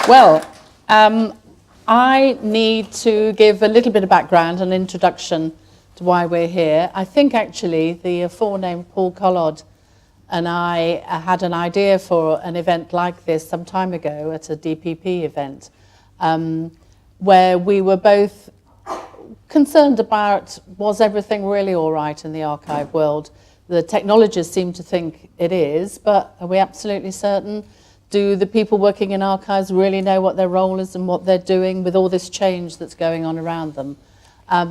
Well, I need to give a little bit of background and introduction to why we're here. I think actually the aforenamed Paul Collard and I had an idea for an event like this some time ago at a DPP event, where we were both concerned about, was everything really all right in the archive world? The technologists seem to think it is, but are we absolutely certain? Do the people working in archives really know what their role is and what they're doing with all this change that's going on around them?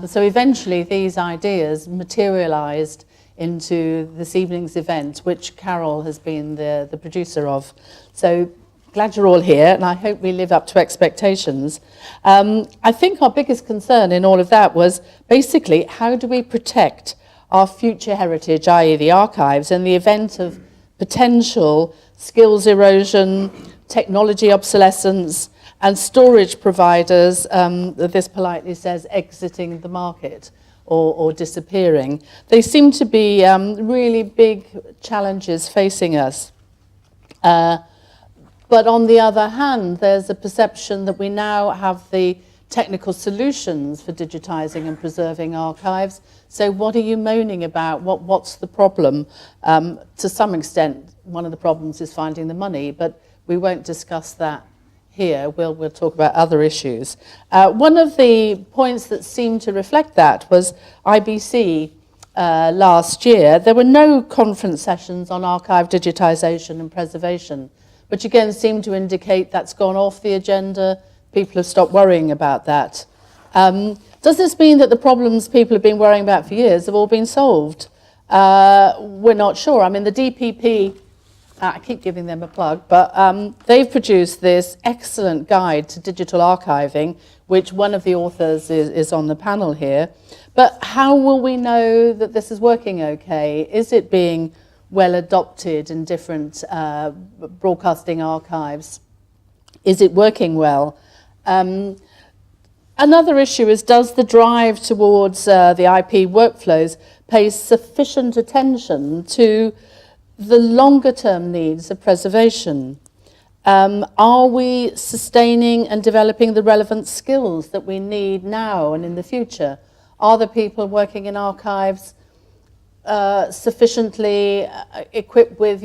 So eventually these ideas materialized into this evening's event, which Carol has been the producer of. So glad you're all here, and I hope we live up to expectations. I think our biggest concern in all of that was basically, how do we protect our future heritage, i.e. the archives, in the event of potential skills erosion, technology obsolescence, and storage providers, this politely says, exiting the market or disappearing. They seem to be really big challenges facing us. But on the other hand, there's a perception that we now have the technical solutions for digitizing and preserving archives. So what are you moaning about? What's the problem? To some extent, one of the problems is finding the money, but we won't discuss that here. We'll talk about other issues. One of the points that seemed to reflect that was IBC last year. There were no conference sessions on archive digitization and preservation, which again seemed to indicate that's gone off the agenda. People have stopped worrying about that. Does this mean that the problems people have been worrying about for years have all been solved? We're not sure. I mean, the DPP, I keep giving them a plug, but they've produced this excellent guide to digital archiving, which one of the authors is on the panel here. But how will we know that this is working okay? Is it being well adopted in different broadcasting archives? Is it working well? Another issue is, does the drive towards the IP workflows pay sufficient attention to the longer-term needs of preservation? Are we sustaining and developing the relevant skills that we need now and in the future? Are the people working in archives sufficiently equipped with,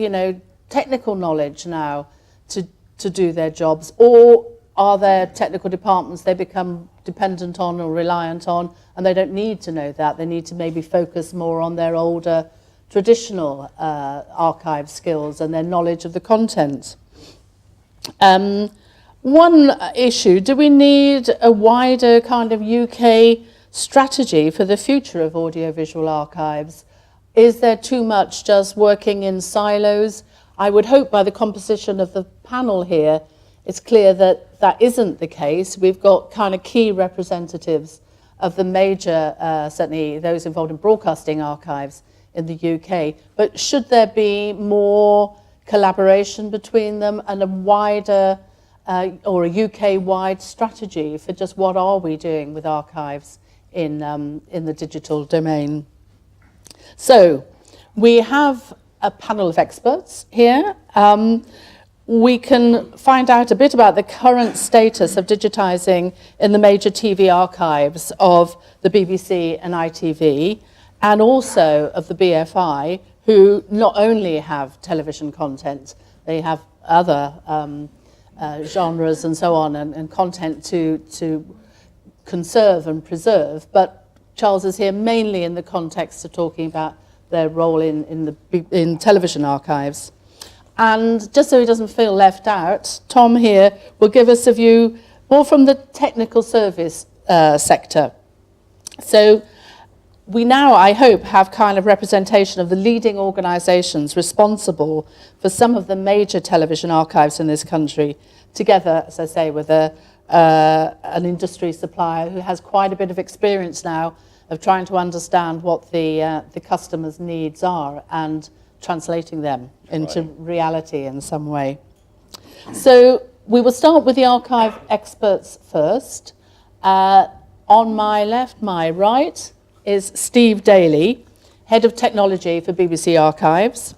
technical knowledge now to do their jobs? Or are there technical departments they become dependent on or reliant on, and they don't need to know that? They need to maybe focus more on their older traditional archive skills and their knowledge of the content. One issue, do we need a wider kind of UK strategy for the future of audiovisual archives? Is there too much just working in silos? I would hope by the composition of the panel here, it's clear that that isn't the case. We've got kind of key representatives of the major, certainly those involved in broadcasting archives in the UK. But should there be more collaboration between them and a wider or a UK-wide strategy for just what are we doing with archives in the digital domain? So we have a panel of experts here. We can find out a bit about the current status of digitising in the major TV archives of the BBC and ITV, and also of the BFI, who not only have television content, they have other genres and so on, and content to conserve and preserve. But Charles is here mainly in the context of talking about their role in television archives. And just so he doesn't feel left out, Tom here will give us a view more from the technical service sector. So we now, I hope, have kind of representation of the leading organisations responsible for some of the major television archives in this country, together, as I say, with an industry supplier who has quite a bit of experience now of trying to understand what the customer's needs are and translating them into reality in some way. So we will start with the archive experts first. On my left, my right, is Steve Daly, Head of Technology for BBC Archives.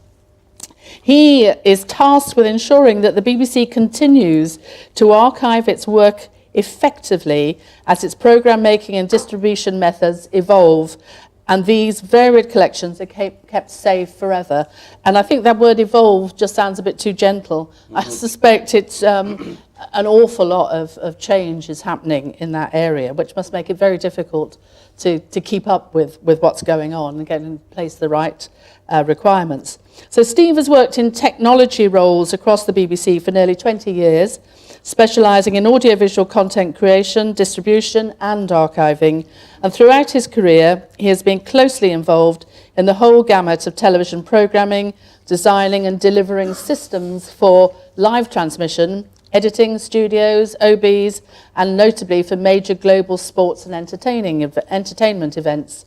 He is tasked with ensuring that the BBC continues to archive its work effectively as its programme making and distribution methods evolve, and these varied collections are kept safe forever. And I think that word evolve just sounds a bit too gentle. I suspect it's an awful lot of change is happening in that area, which must make it very difficult to keep up with what's going on and get in place the right requirements. So Steve has worked in technology roles across the BBC for nearly 20 years, specialising in audiovisual content creation, distribution and archiving. And throughout his career, he has been closely involved in the whole gamut of television programming, designing and delivering systems for live transmission, editing, studios, OBs, and notably for major global sports and entertainment events.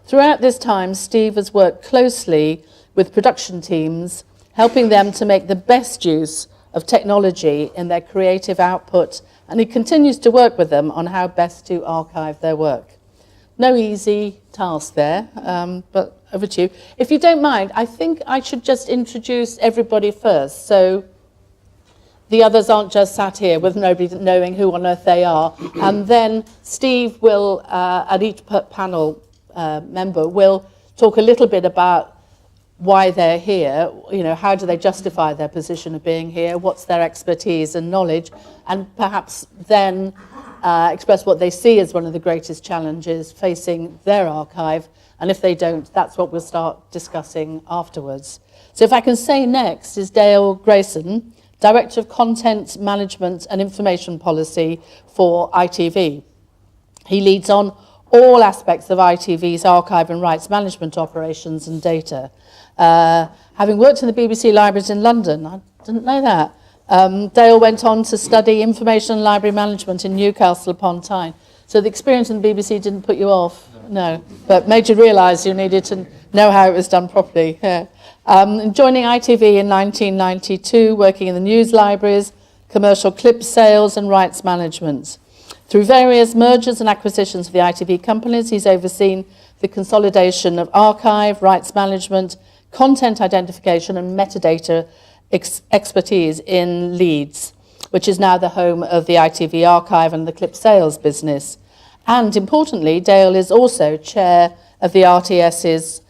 Throughout this time, Steve has worked closely with production teams, helping them to make the best use of technology in their creative output, and he continues to work with them on how best to archive their work. No easy task there, but over to you. If you don't mind, I think I should just introduce everybody first, so the others aren't just sat here with nobody knowing who on earth they are. And then Steve will, at each panel member, will talk a little bit about why they're here, you know, how do they justify their position of being here, what's their expertise and knowledge, and perhaps then express what they see as one of the greatest challenges facing their archive. And if they don't, that's what we'll start discussing afterwards. So if I can say next is Dale Grayson, Director of Content Management and Information Policy for ITV. He leads on all aspects of ITV's archive and rights management operations and data. Having worked in the BBC libraries in London, I didn't know that, Dale went on to study information and library management in Newcastle upon Tyne. So the experience in the BBC didn't put you off? No, but made you realise you needed to know how it was done properly. Yeah. Joining ITV in 1992, working in the news libraries, commercial clip sales and rights management. Through various mergers and acquisitions of the ITV companies, he's overseen the consolidation of archive, rights management, content identification and metadata expertise in Leeds, which is now the home of the ITV archive and the clip sales business. And importantly, Dale is also chair of the RTS's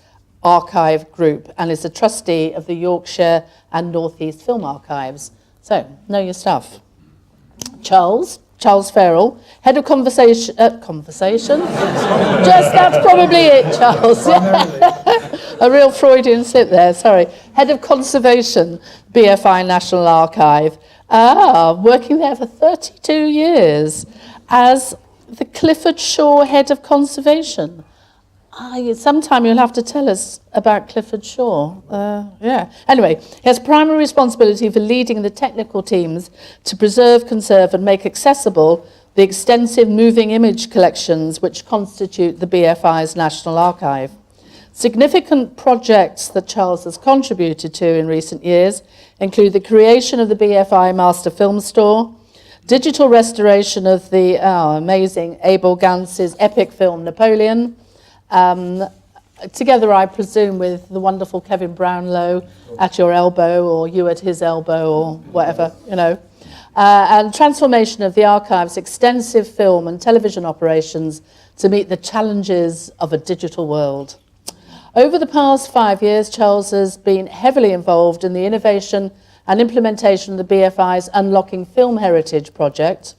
archive group and is a trustee of the Yorkshire and North East Film Archives. So, know your stuff. Charles Farrell, Head of Conversation, just that's probably it, Charles. A real Freudian slip there, sorry. Head of Conservation, BFI National Archive. Working there for 32 years as the Clifford Shaw Head of Conservation. Sometime you'll have to tell us about Clifford Shaw. Yeah. Anyway, he has primary responsibility for leading the technical teams to preserve, conserve and make accessible the extensive moving image collections which constitute the BFI's National Archive. Significant projects that Charles has contributed to in recent years include the creation of the BFI Master Film Store, digital restoration of the amazing Abel Gance's epic film Napoleon, together I presume with the wonderful Kevin Brownlow at your elbow or you at his elbow or whatever, you know, and transformation of the archive's extensive film and television operations to meet the challenges of a digital world. Over the past 5 years, Charles has been heavily involved in the innovation and implementation of the BFI's Unlocking Film Heritage project,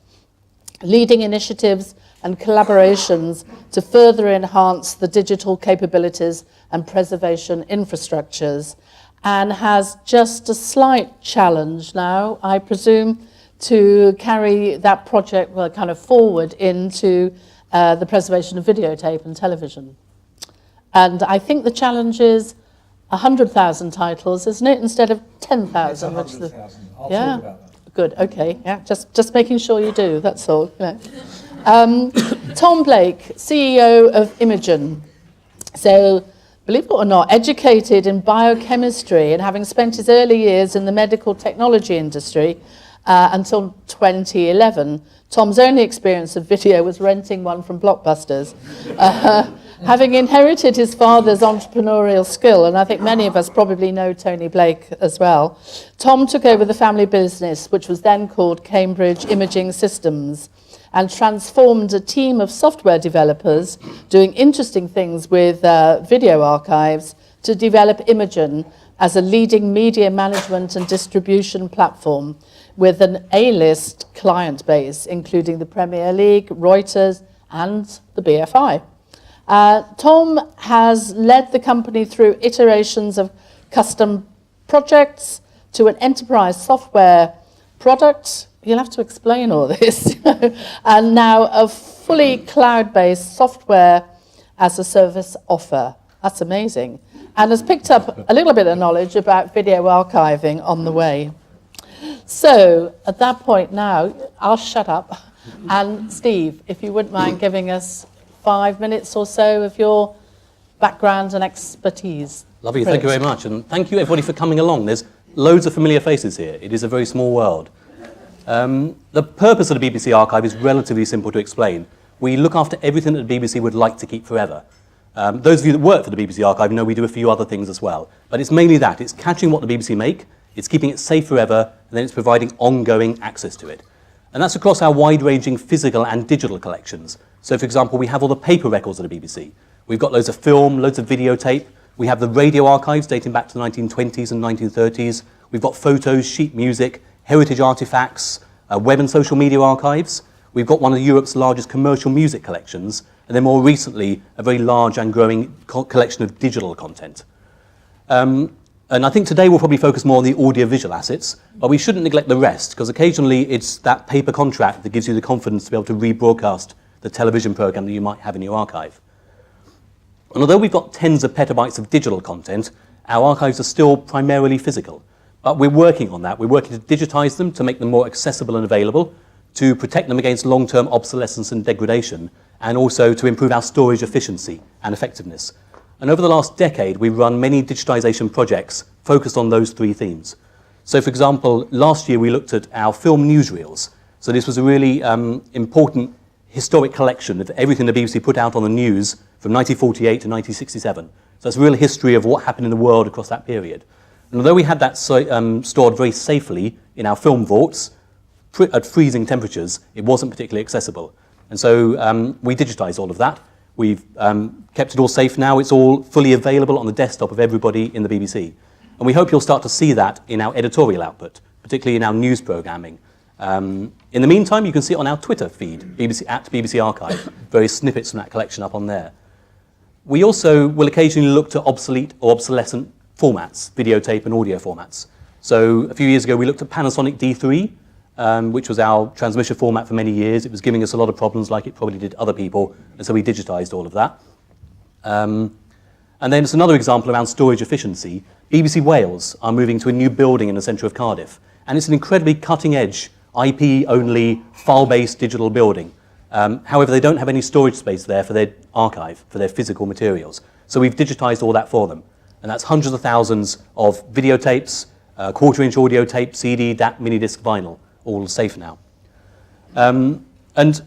leading initiatives and collaborations to further enhance the digital capabilities and preservation infrastructures, and has just a slight challenge now, I presume, to carry that project kind of forward into the preservation of videotape and television. And I think the challenge is 100,000 titles, isn't it, instead of 10,000? 100,000. I'll yeah. talk about that. Good. Okay. Yeah. Just making sure you do. That's all. Yeah. Tom Blake, CEO of Imogen. So, believe it or not, educated in biochemistry and having spent his early years in the medical technology industry until 2011, Tom's only experience of video was renting one from Blockbusters. Having inherited his father's entrepreneurial skill, and I think many of us probably know Tony Blake as well, Tom took over the family business, which was then called Cambridge Imaging Systems, and transformed a team of software developers doing interesting things with video archives to develop Imagen as a leading media management and distribution platform with an A-list client base, including the Premier League, Reuters, and the BFI. Tom has led the company through iterations of custom projects to an enterprise software product. You'll have to explain all this. And now a fully cloud-based software as a service offer. That's amazing. And has picked up a little bit of knowledge about video archiving on the way. So at that point now, I'll shut up. And Steve, if you wouldn't mind giving us 5 minutes or so of your background and expertise. Lovely, thank you very much. And thank you everybody for coming along. There's loads of familiar faces here. It is a very small world. The purpose of the BBC Archive is relatively simple to explain. We look after everything that the BBC would like to keep forever. Those of you that work for the BBC Archive know we do a few other things as well. But it's mainly that. It's catching what the BBC make, it's keeping it safe forever, and then it's providing ongoing access to it. And that's across our wide-ranging physical and digital collections. So, for example, we have all the paper records of the BBC. We've got loads of film, loads of videotape. We have the radio archives dating back to the 1920s and 1930s. We've got photos, sheet music, heritage artifacts, web and social media archives. We've got one of Europe's largest commercial music collections, and then more recently, a very large and growing collection of digital content. And I think today we'll probably focus more on the audiovisual assets, but we shouldn't neglect the rest, because occasionally it's that paper contract that gives you the confidence to be able to rebroadcast the television program that you might have in your archive. And although we've got tens of petabytes of digital content, our archives are still primarily physical. But we're working on that. We're working to digitize them, to make them more accessible and available, to protect them against long-term obsolescence and degradation, and also to improve our storage efficiency and effectiveness. And over the last decade, we've run many digitization projects focused on those three themes. So, for example, last year we looked at our film newsreels. So this was a really important historic collection of everything the BBC put out on the news from 1948 to 1967. So it's a real history of what happened in the world across that period. And although we had that stored very safely in our film vaults at freezing temperatures, it wasn't particularly accessible. And so we digitized all of that. We've kept it all safe now. It's all fully available on the desktop of everybody in the BBC. And we hope you'll start to see that in our editorial output, particularly in our news programming. In the meantime, you can see it on our Twitter feed, @BBC Archive, various snippets from that collection up on there. We also will occasionally look to obsolete or obsolescent formats, videotape and audio formats. So a few years ago, we looked at Panasonic D3, which was our transmission format for many years. It was giving us a lot of problems like it probably did other people, and so we digitized all of that. And then it's another example around storage efficiency. BBC Wales are moving to a new building in the centre of Cardiff, and it's an incredibly cutting-edge, IP-only, file-based digital building. However, they don't have any storage space there for their archive, for their physical materials. So we've digitized all that for them. And that's hundreds of thousands of videotapes, quarter-inch audio tape, CD, DAT, mini-disc, vinyl, all safe now. And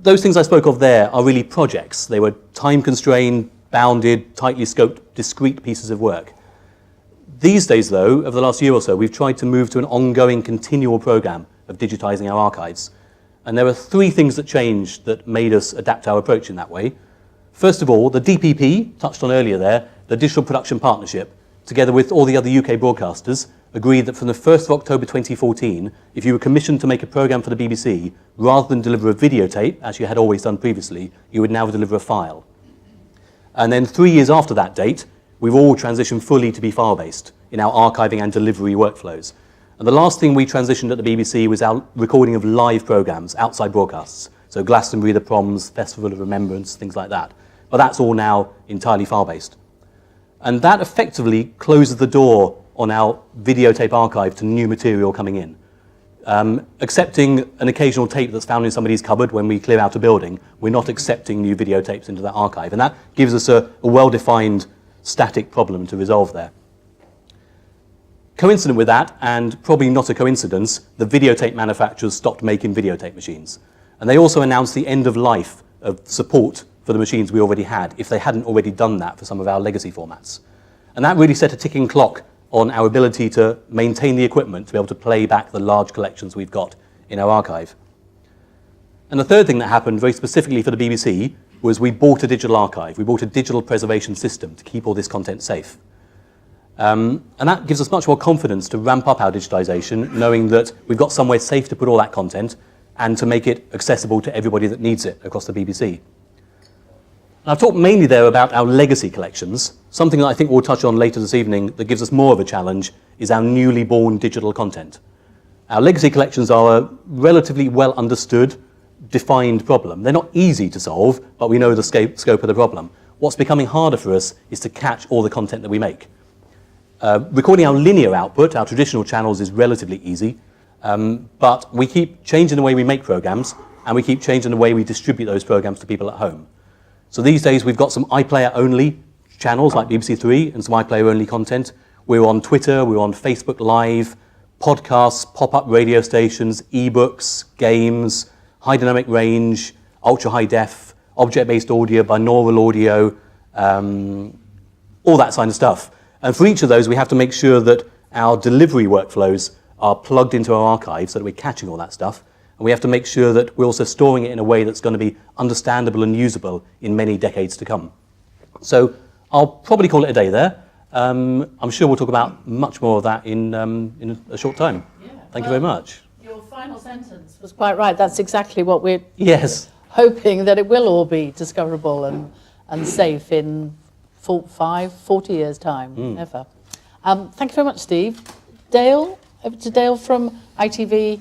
those things I spoke of there are really projects. They were time-constrained, bounded, tightly scoped, discrete pieces of work. These days, though, over the last year or so, we've tried to move to an ongoing, continual program of digitizing our archives. And there are three things that changed that made us adapt our approach in that way. First of all, the DPP, touched on earlier there, the Digital Production Partnership, together with all the other UK broadcasters, agreed that from the 1st of October 2014, if you were commissioned to make a programme for the BBC, rather than deliver a videotape, as you had always done previously, you would now deliver a file. And then 3 years after that date, we've all transitioned fully to be file-based in our archiving and delivery workflows. And the last thing we transitioned at the BBC was our recording of live programmes, outside broadcasts. So Glastonbury, the Proms, Festival of Remembrance, things like that. But that's all now entirely file-based. And that effectively closes the door on our videotape archive to new material coming in. Accepting an occasional tape that's found in somebody's cupboard when we clear out a building, we're not accepting new videotapes into that archive. And that gives us a well-defined static problem to resolve there. Coincident with that, and probably not a coincidence, the videotape manufacturers stopped making videotape machines. And they also announced the end of life of support for the machines we already had if they hadn't already done that for some of our legacy formats. And that really set a ticking clock on our ability to maintain the equipment to be able to play back the large collections we've got in our archive. And the third thing that happened very specifically for the BBC was we bought a digital archive. We bought a digital preservation system to keep all this content safe. And that gives us much more confidence to ramp up our digitisation, knowing that we've got somewhere safe to put all that content and to make it accessible to everybody that needs it across the BBC. And I've talked mainly there about our legacy collections. Something that I think we'll touch on later this evening that gives us more of a challenge is our newly born digital content. Our legacy collections are a relatively well understood, defined problem. They're not easy to solve, but we know the scope of the problem. What's becoming harder for us is to catch all the content that we make. Recording our linear output, our traditional channels, is relatively easy, but we keep changing the way we make programs, and we keep changing the way we distribute those programs to people at home. So these days we've got some iPlayer-only channels like BBC Three and some iPlayer-only content. We're on Twitter, we're on Facebook Live, podcasts, pop-up radio stations, ebooks, games, high dynamic range, ultra-high def, object-based audio, binaural audio, all that kind of stuff. And for each of those, we have to make sure that our delivery workflows are plugged into our archive so that we're catching all that stuff. And we have to make sure that we're also storing it in a way that's going to be understandable and usable in many decades to come. So I'll probably call it a day there. I'm sure we'll talk about much more of that in a short time. Yeah. Thank you very much. Your final sentence was quite right. That's exactly what we're yes. hoping, that it will all be discoverable and safe in 40 years' time, ever. Thank you very much, Steve. Dale, over to Dale from ITV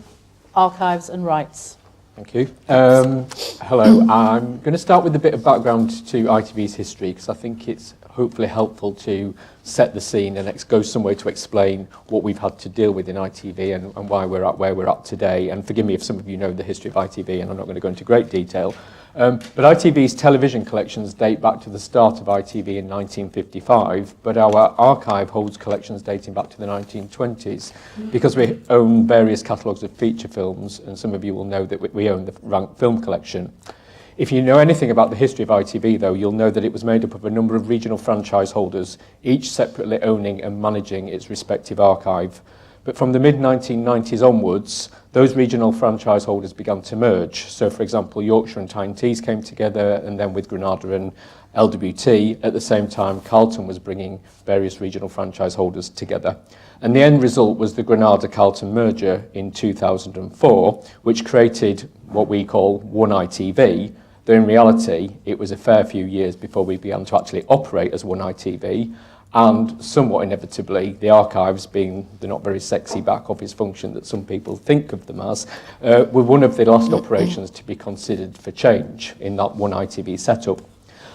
Archives and Rights. Thank you. Hello. I'm going to start with a bit of background to ITV's history because I think it's hopefully helpful to set the scene and go somewhere to explain what we've had to deal with in ITV and why we're at where we're at today. And forgive me if some of you know the history of ITV, and I'm not going to go into great detail. But ITV's television collections date back to the start of ITV in 1955, but our archive holds collections dating back to the 1920s because we own various catalogues of feature films, and some of you will know that we own the Rank Film Collection. If you know anything about the history of ITV, though, you'll know that it was made up of a number of regional franchise holders, each separately owning and managing its respective archive. But from the mid-1990s onwards, those regional franchise holders began to merge. So, for example, Yorkshire and Tyne Tees came together, and then with Granada and LWT, at the same time, Carlton was bringing various regional franchise holders together. And the end result was the Granada-Carlton merger in 2004, which created what we call One ITV, though in reality, it was a fair few years before we began to actually operate as One ITV. And somewhat inevitably, the archives, being the not very sexy back office function that some people think of them as, were one of the last operations to be considered for change in that One ITV setup.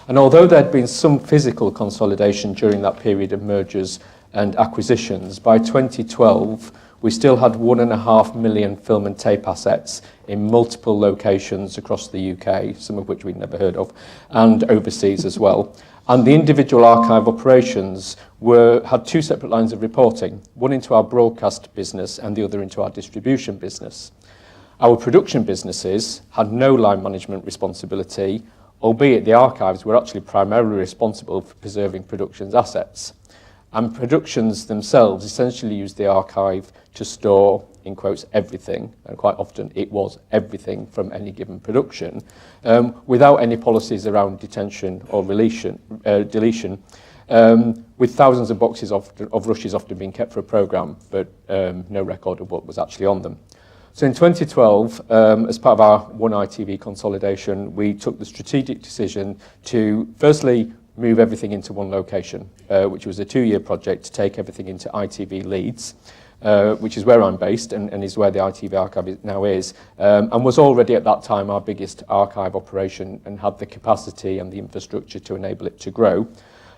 And although there had been some physical consolidation during that period of mergers and acquisitions, by 2012, we still had 1.5 million film and tape assets in multiple locations across the UK, some of which we'd never heard of, and overseas as well. And the individual archive operations had two separate lines of reporting, one into our broadcast business and the other into our distribution business. Our production businesses had no line management responsibility, albeit the archives were actually primarily responsible for preserving productions assets. And productions themselves essentially used the archive to store, in quotes, everything, and quite often it was everything from any given production, without any policies around detention or deletion, with thousands of boxes of rushes often being kept for a programme, but no record of what was actually on them. So in 2012, as part of our One ITV consolidation, we took the strategic decision to firstly move everything into one location, which was a 2-year project to take everything into ITV Leeds, which is where I'm based and is where the ITV archive now is, and was already at that time our biggest archive operation and had the capacity and the infrastructure to enable it to grow.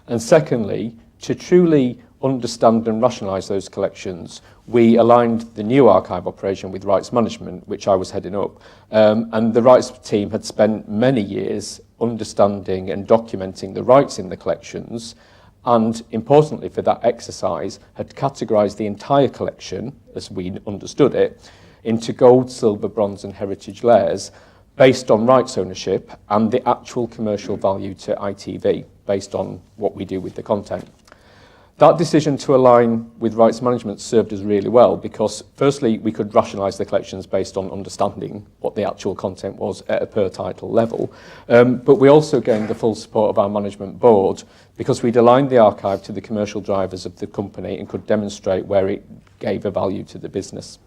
And secondly, to truly understand and rationalise those collections, we aligned the new archive operation with rights management, which I was heading up, and the rights team had spent many years understanding and documenting the rights in the collections, and importantly for that exercise, had categorised the entire collection, as we understood it, into gold, silver, bronze and heritage layers, based on rights ownership and the actual commercial value to ITV based on what we do with the content. That decision to align with rights management served us really well because firstly we could rationalise the collections based on understanding what the actual content was at a per title level, but we also gained the full support of our management board because we'd aligned the archive to the commercial drivers of the company and could demonstrate where it gave a value to the business.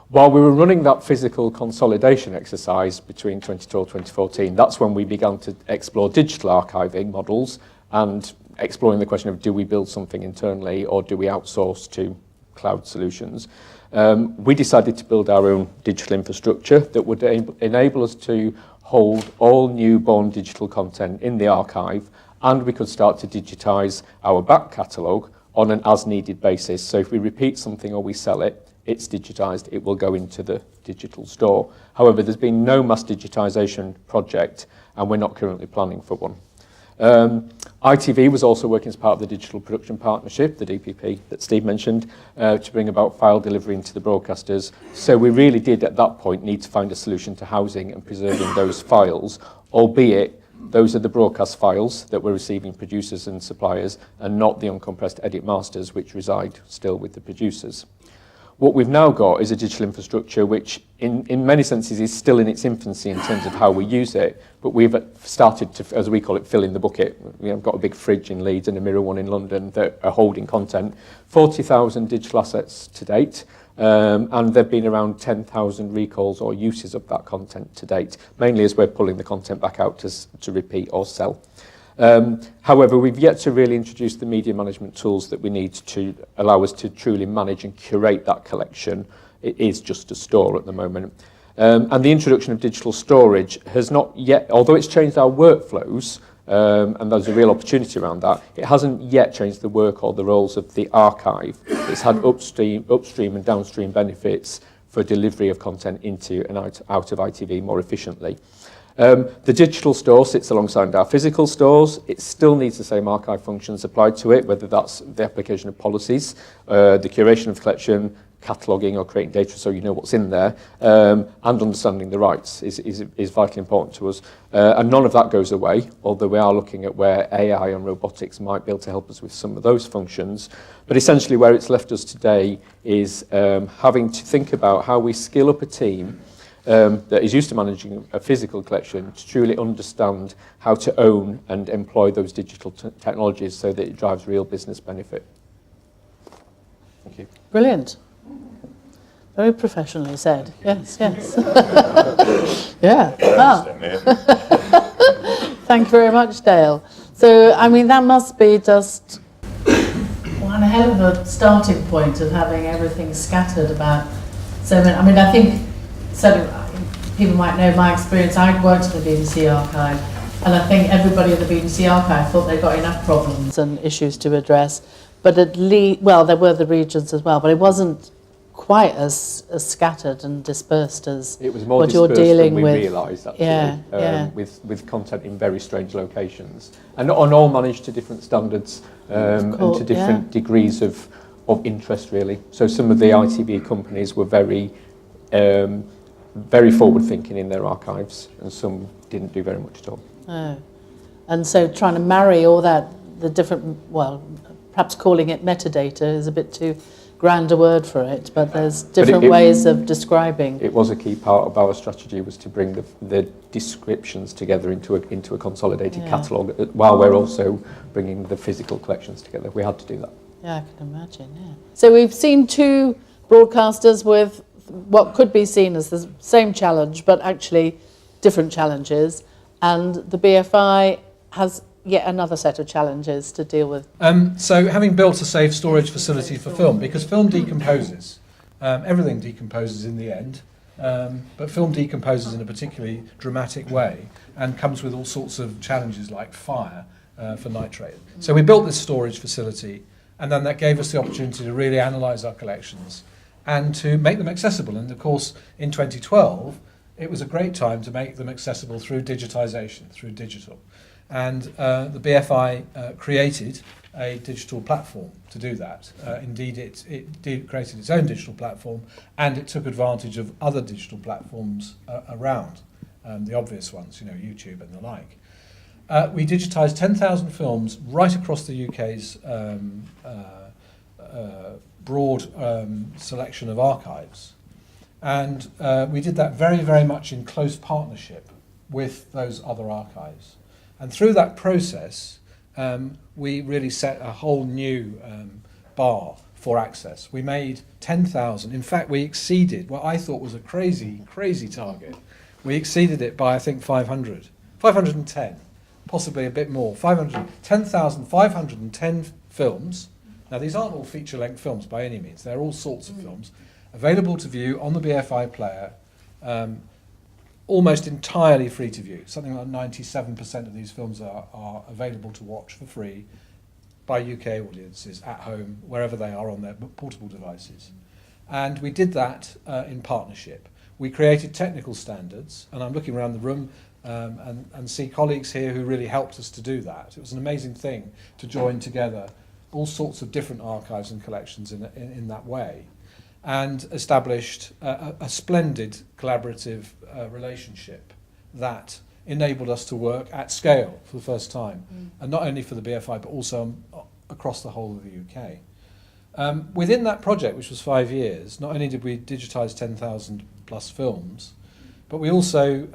While we were running that physical consolidation exercise between 2012 and 2014, that's when we began to explore digital archiving models and exploring the question of do we build something internally or do we outsource to cloud solutions. We decided to build our own digital infrastructure that would enable us to hold all newborn digital content in the archive, and we could start to digitise our back catalogue on an as-needed basis. So if we repeat something or we sell it, it's digitised, it will go into the digital store. However, there's been no mass digitisation project, and we're not currently planning for one. ITV was also working as part of the Digital Production Partnership, the DPP that Steve mentioned, to bring about file delivery into the broadcasters. So we really did at that point need to find a solution to housing and preserving those files, albeit those are the broadcast files that we're receiving producers and suppliers and not the uncompressed edit masters which reside still with the producers. What we've now got is a digital infrastructure which in many senses is still in its infancy in terms of how we use it, but we've started to, as we call it, fill in the bucket. We have got a big fridge in Leeds and a mirror one in London that are holding content. 40,000 digital assets to date, and there have been around 10,000 recalls or uses of that content to date, mainly as we're pulling the content back out to repeat or sell. However, we've yet to really introduce the media management tools that we need to allow us to truly manage and curate that collection. It is just a store at the moment. And the introduction of digital storage has not yet, although it's changed our workflows, and there's a real opportunity around that, it hasn't yet changed the work or the roles of the archive. It's had upstream and downstream benefits for delivery of content into and out of ITV more efficiently. The digital store sits alongside our physical stores. It still needs the same archive functions applied to it, whether that's the application of policies, the curation of the collection, cataloguing or creating data so you know what's in there, and understanding the rights is vitally important to us. And none of that goes away, although we are looking at where AI and robotics might be able to help us with some of those functions. But essentially where it's left us today is having to think about how we skill up a team that is used to managing a physical collection to truly understand how to own and employ those digital technologies so that it drives real business benefit. Thank you. Brilliant. Very professionally said. Yes, yes. Yeah. Ah. Thank you very much, Dale. So, I mean, that must be just one hell of a starting point of having everything scattered about so many. I mean, I think people might know my experience. I'd worked in the BBC archive, and I think everybody at the BBC archive thought they got enough problems and issues to address. But at least, well, there were the regions as well, but it wasn't quite as scattered and dispersed as it was more what you're dispersed dealing than we with. realised, actually, with content in very strange locations, and all managed to different standards and to different degrees of interest, really. So some of the ITV companies were very forward-thinking in their archives, and some didn't do very much at all. Oh. And so trying to marry all that, the different, well, perhaps calling it metadata is a bit too grand a word for it, but there's different ways of describing. It was a key part of our strategy, was to bring the descriptions together into a consolidated catalogue, while we're also bringing the physical collections together. We had to do that. Yeah, I can imagine, yeah. So we've seen two broadcasters with what could be seen as the same challenge, but actually different challenges, and the BFI has yet another set of challenges to deal with. So having built a safe storage facility for film, because film decomposes, everything decomposes in the end, but film decomposes in a particularly dramatic way and comes with all sorts of challenges like fire for nitrate. So we built this storage facility, and then that gave us the opportunity to really analyse our collections and to make them accessible. And of course, in 2012, it was a great time to make them accessible through digitisation, through digital. And the BFI created a digital platform to do that. Indeed, it created its own digital platform, and it took advantage of other digital platforms around. the obvious ones, YouTube and the like. We digitised 10,000 films right across the UK's broad selection of archives. And we did that very, very much in close partnership with those other archives. And through that process, we really set a whole new bar for access. We made 10,000. In fact, we exceeded what I thought was a crazy, crazy target. We exceeded it by, I think, 510, possibly a bit more. 10,510 films. Now, these aren't all feature-length films by any means. They're all sorts of films available to view on the BFI player, almost entirely free to view. Something like 97% of these films are available to watch for free by UK audiences at home, wherever they are on their portable devices. And we did that in partnership. We created technical standards, and I'm looking around the room and see colleagues here who really helped us to do that. It was an amazing thing to join together all sorts of different archives and collections in that way, and established a splendid collaborative relationship that enabled us to work at scale for the first time, and not only for the BFI but also across the whole of the UK. Within that project, which was 5 years, not only did we digitise 10,000 plus films, but we also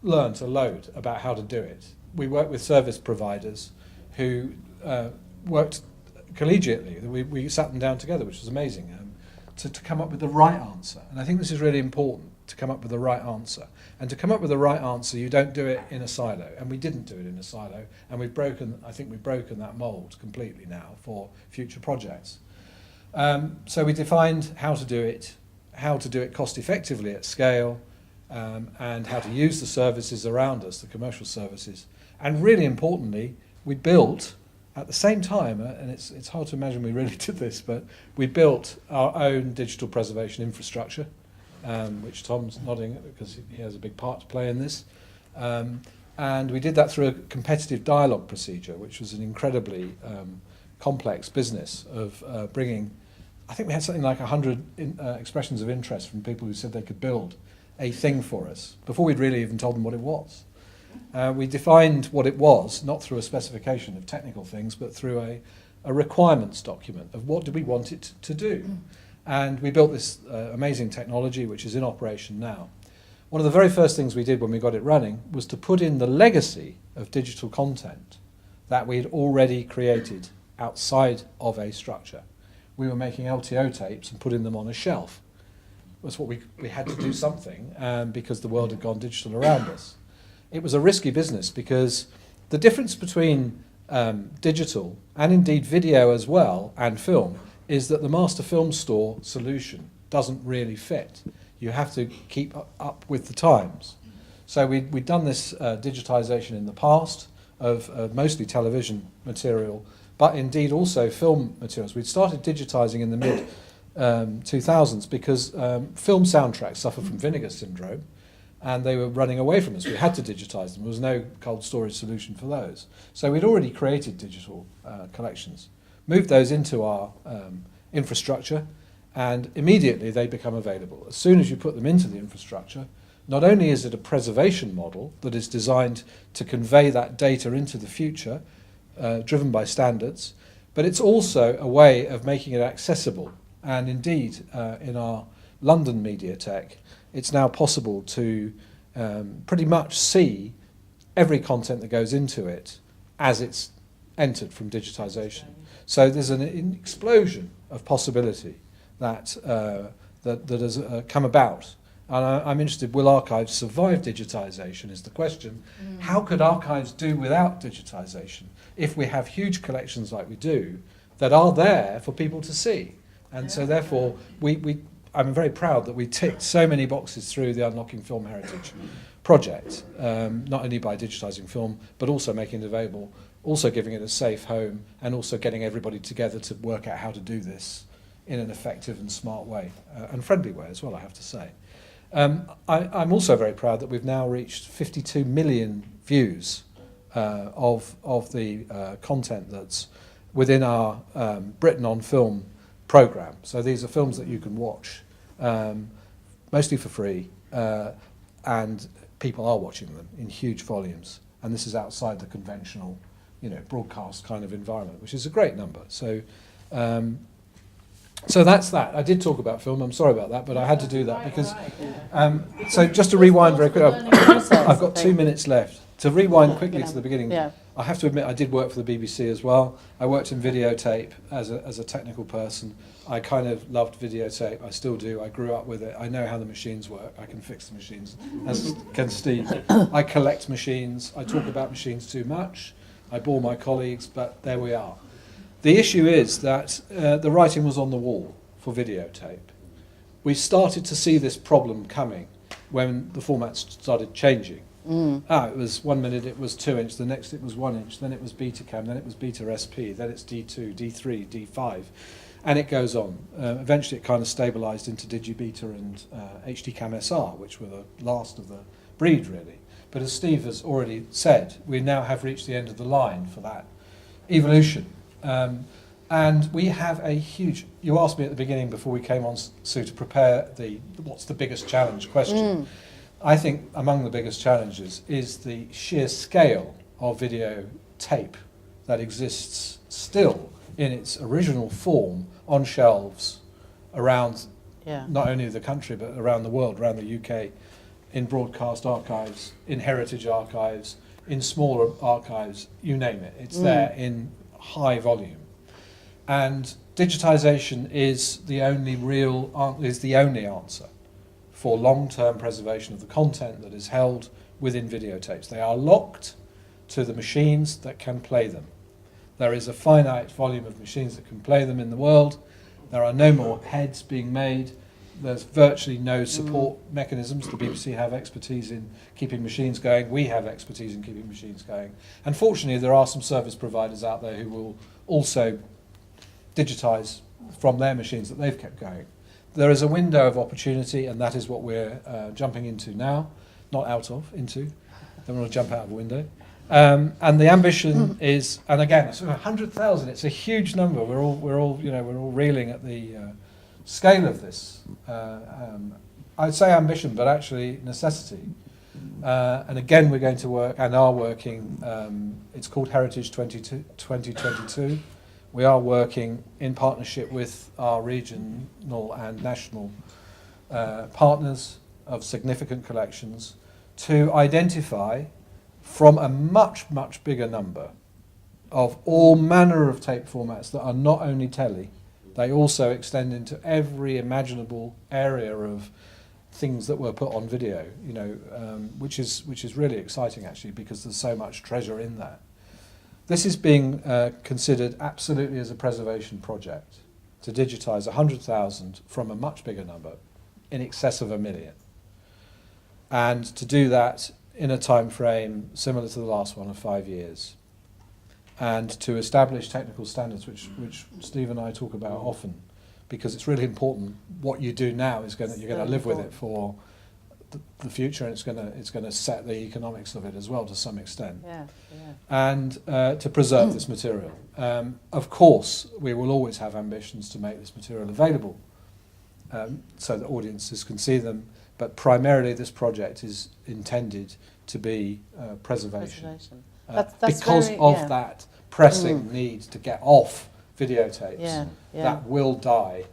learnt a load about how to do it. We worked with service providers who worked collegiately. We sat them down together, which was amazing, to come up with the right answer. And I think this is really important, to come up with the right answer. And to come up with the right answer, you don't do it in a silo. And we didn't do it in a silo. And I think we've broken that mould completely now for future projects. So we defined how to do it cost effectively at scale, and how to use the services around us, the commercial services. And really importantly, we built, at the same time, and it's hard to imagine we really did this, but we built our own digital preservation infrastructure, which Tom's nodding at because he has a big part to play in this. And we did that through a competitive dialogue procedure, which was an incredibly complex business of bringing, I think we had something like 100 expressions of interest from people who said they could build a thing for us before we'd really even told them what it was. We defined what it was, not through a specification of technical things, but through a requirements document of what do we want it to do. And we built this amazing technology, which is in operation now. One of the very first things we did when we got it running was to put in the legacy of digital content that we had already created outside of a structure. We were making LTO tapes and putting them on a shelf. That's what we had to do something, because the world had gone digital around us. It was a risky business because the difference between digital and indeed video as well and film is that the master film store solution doesn't really fit. You have to keep up with the times. So we'd done this digitisation in the past of mostly television material, but indeed also film materials. We'd started digitising in the mid-2000s because film soundtracks suffer from vinegar syndrome, and they were running away from us. We had to digitise them. There was no cold storage solution for those. So we'd already created digital collections, moved those into our infrastructure, and immediately they become available. As soon as you put them into the infrastructure, not only is it a preservation model that is designed to convey that data into the future, driven by standards, but it's also a way of making it accessible. And indeed, in our London Mediatek, it's now possible to pretty much see every content that goes into it as it's entered from digitisation. So there's an explosion of possibility that has come about. And I'm interested, will archives survive digitisation is the question. How could archives do without digitisation if we have huge collections like we do that are there for people to see? And so therefore, I'm very proud that we ticked so many boxes through the Unlocking Film Heritage project, not only by digitising film, but also making it available, also giving it a safe home, and also getting everybody together to work out how to do this in an effective and smart way, and friendly way as well, I have to say. I'm also very proud that we've now reached 52 million views of the content that's within our Britain on Film programme. So these are films that you can watch, mostly for free, and people are watching them in huge volumes. And this is outside the conventional, broadcast kind of environment, which is a great number. So, so that's that. I did talk about film. I'm sorry about that, but I had to do that because. So just to rewind very quickly, I've got 2 minutes left. To rewind quickly to the beginning, I have to admit I did work for the BBC as well. I worked in videotape as a technical person. I kind of loved videotape. I still do. I grew up with it. I know how the machines work. I can fix the machines, as can Steve. I collect machines. I talk about machines too much. I bore my colleagues, but there we are. The issue is that the writing was on the wall for videotape. We started to see this problem coming when the formats started changing. It was 1 minute it was 2 inch, the next it was 1 inch, then it was Betacam, then it was Beta SP, then it's D2, D3, D5, and it goes on. Eventually it kind of stabilised into Digibeta and HDCam SR, which were the last of the breed really. But as Steve has already said, we now have reached the end of the line for that evolution. And we have a huge, you asked me at the beginning before we came on, Sue, to prepare what's the biggest challenge question. I think among the biggest challenges is the sheer scale of video tape that exists still in its original form on shelves around not only the country but around the world, around the UK, in broadcast archives, in heritage archives, in smaller archives, you name it. It's there in high volume. And digitisation is the only answer for long-term preservation of the content that is held within videotapes. They are locked to the machines that can play them. There is a finite volume of machines that can play them in the world. There are no more heads being made. There's virtually no support mechanisms. The BBC have expertise in keeping machines going. We have expertise in keeping machines going. And fortunately, there are some service providers out there who will also digitise from their machines that they've kept going. There is a window of opportunity, and that is what we're jumping into now. Not out of, into. Don't want to jump out of a window. And the ambition is, and again, it's 100,000. It's a huge number. We're all reeling at the scale of this. I'd say ambition, but actually necessity. And again, we're going to work and are working. It's called Heritage 2022. We are working in partnership with our regional and national partners of significant collections to identify from a much, much bigger number of all manner of tape formats that are not only telly, they also extend into every imaginable area of things that were put on video, which is really exciting actually, because there's so much treasure in that. This is being considered absolutely as a preservation project to digitise 100,000 from a much bigger number, in excess of 1 million. And to do that in a time frame similar to the last one of 5 years. And to establish technical standards, which Steve and I talk about often, because it's really important. What you do now is you're going to live with it for the future, and it's going to set the economics of it as well to some extent. And to preserve this material. Of course, we will always have ambitions to make this material available so that audiences can see them, but primarily this project is intended to be preservation. That's because of that pressing need to get off videotapes that will die.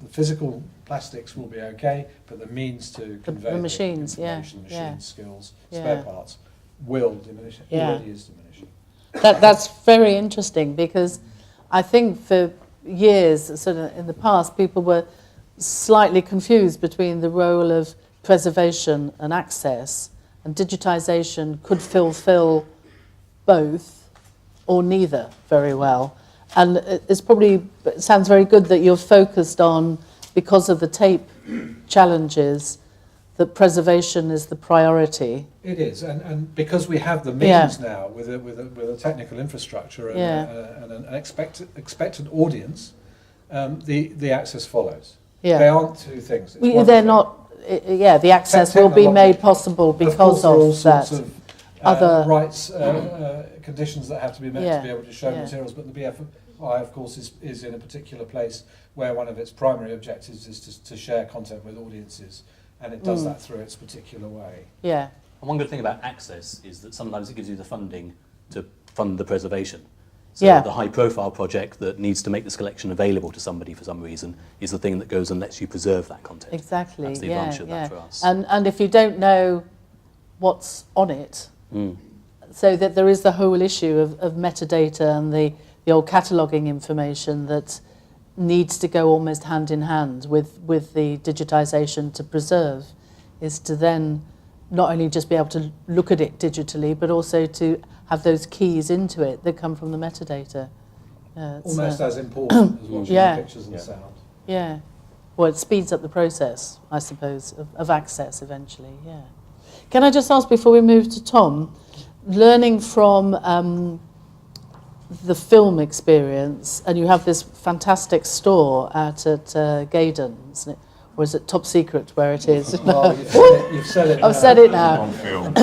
The physical plastics will be okay, but the means to convey the machines, machine skills, spare parts will diminish. It already is diminishing. That's very interesting, because I think for years, sort of in the past, people were slightly confused between the role of preservation and access, and digitisation could fulfil both or neither very well. And it sounds very good that you're focused on, because of the tape challenges, that preservation is the priority. It is, and because we have the means now with a technical infrastructure and an expectant audience, the access follows. They aren't two things. They're not. The access will be made possible because of that. Other rights conditions that have to be met to be able to show materials, but the BFI, of course, is in a particular place where one of its primary objectives is to share content with audiences and it does that through its particular way. Yeah. And one good thing about access is that sometimes it gives you the funding to fund the preservation. So Yeah. the high-profile project that needs to make this collection available to somebody for some reason is the thing that goes and lets you preserve that content. Exactly. That's the yeah, advantage of yeah. that for us. And if you don't know what's on it, so that there is the whole issue of metadata and the old cataloguing information that needs to go almost hand in hand with the digitisation to preserve, is to then not only just be able to look at it digitally, but also to have those keys into it that come from the metadata. Almost as important as watching Yeah. the pictures and sound. Yeah. Well, it speeds up the process, I suppose, of access eventually, yeah. Can I just ask before we move to Tom, learning from the film experience, and you have this fantastic store out at Gaydon, isn't it? Or is it Top Secret where it is? Well, you've said it. I've said it now. On film.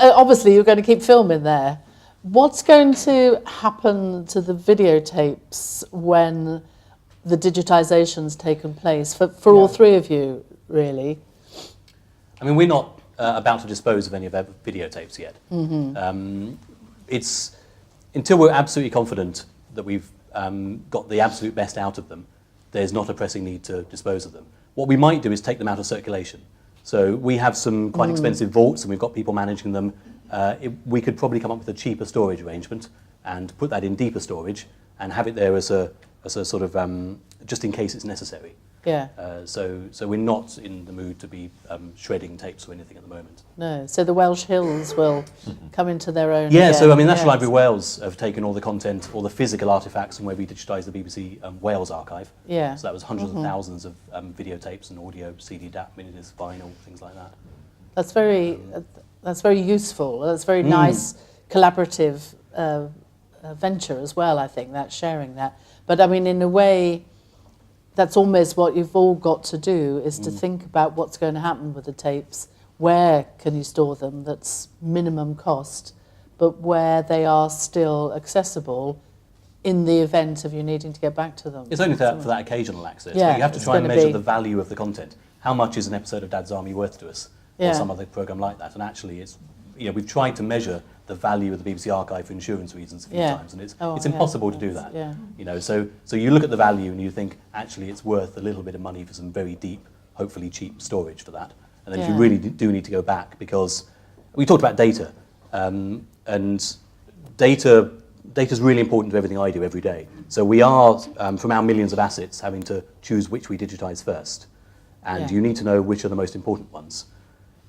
Obviously, you're going to keep filming there. What's going to happen to the videotapes when the digitisation's taken place for all three of you, really? I mean, we're not about to dispose of any of our videotapes yet. It's until we're absolutely confident that we've got the absolute best out of them, there's not a pressing need to dispose of them. What we might do is take them out of circulation. So we have some quite expensive vaults, and we've got people managing them. We could probably come up with a cheaper storage arrangement and put that in deeper storage and have it there as a sort of just in case it's necessary. Yeah. So we're not in the mood to be shredding tapes or anything at the moment. No. So the Welsh Hills will come into their own. Yeah, again. so I mean, National Yes. Library Wales have taken all the content, all the physical artefacts from where we digitised the BBC Wales archive. Yeah. So that was hundreds of thousands of videotapes and audio, CD, DAP, minidisc, vinyl, things like that. That's very useful. That's very nice collaborative venture as well, I think, that sharing that. But I mean, in a way, that's almost what you've all got to do, is to think about what's going to happen with the tapes. Where can you store them that's minimum cost, but where they are still accessible in the event of you needing to get back to them? It's only for that occasional access. Yeah, But you have to it's try and gonna measure be- the value of the content. How much is an episode of Dad's Army worth to us? Yeah. Or some other programme like that? And actually, it's, we've tried to measure the value of the BBC archive for insurance reasons a few Yeah. times, and it's Oh, impossible to do that. Yeah. So you look at the value and you think, actually, it's worth a little bit of money for some very deep, hopefully cheap storage for that. And then if you Yeah. really do need to go back, because we talked about data, and data's really important to everything I do every day. So we are, from our millions of assets, having to choose which we digitise first. And Yeah. you need to know which are the most important ones.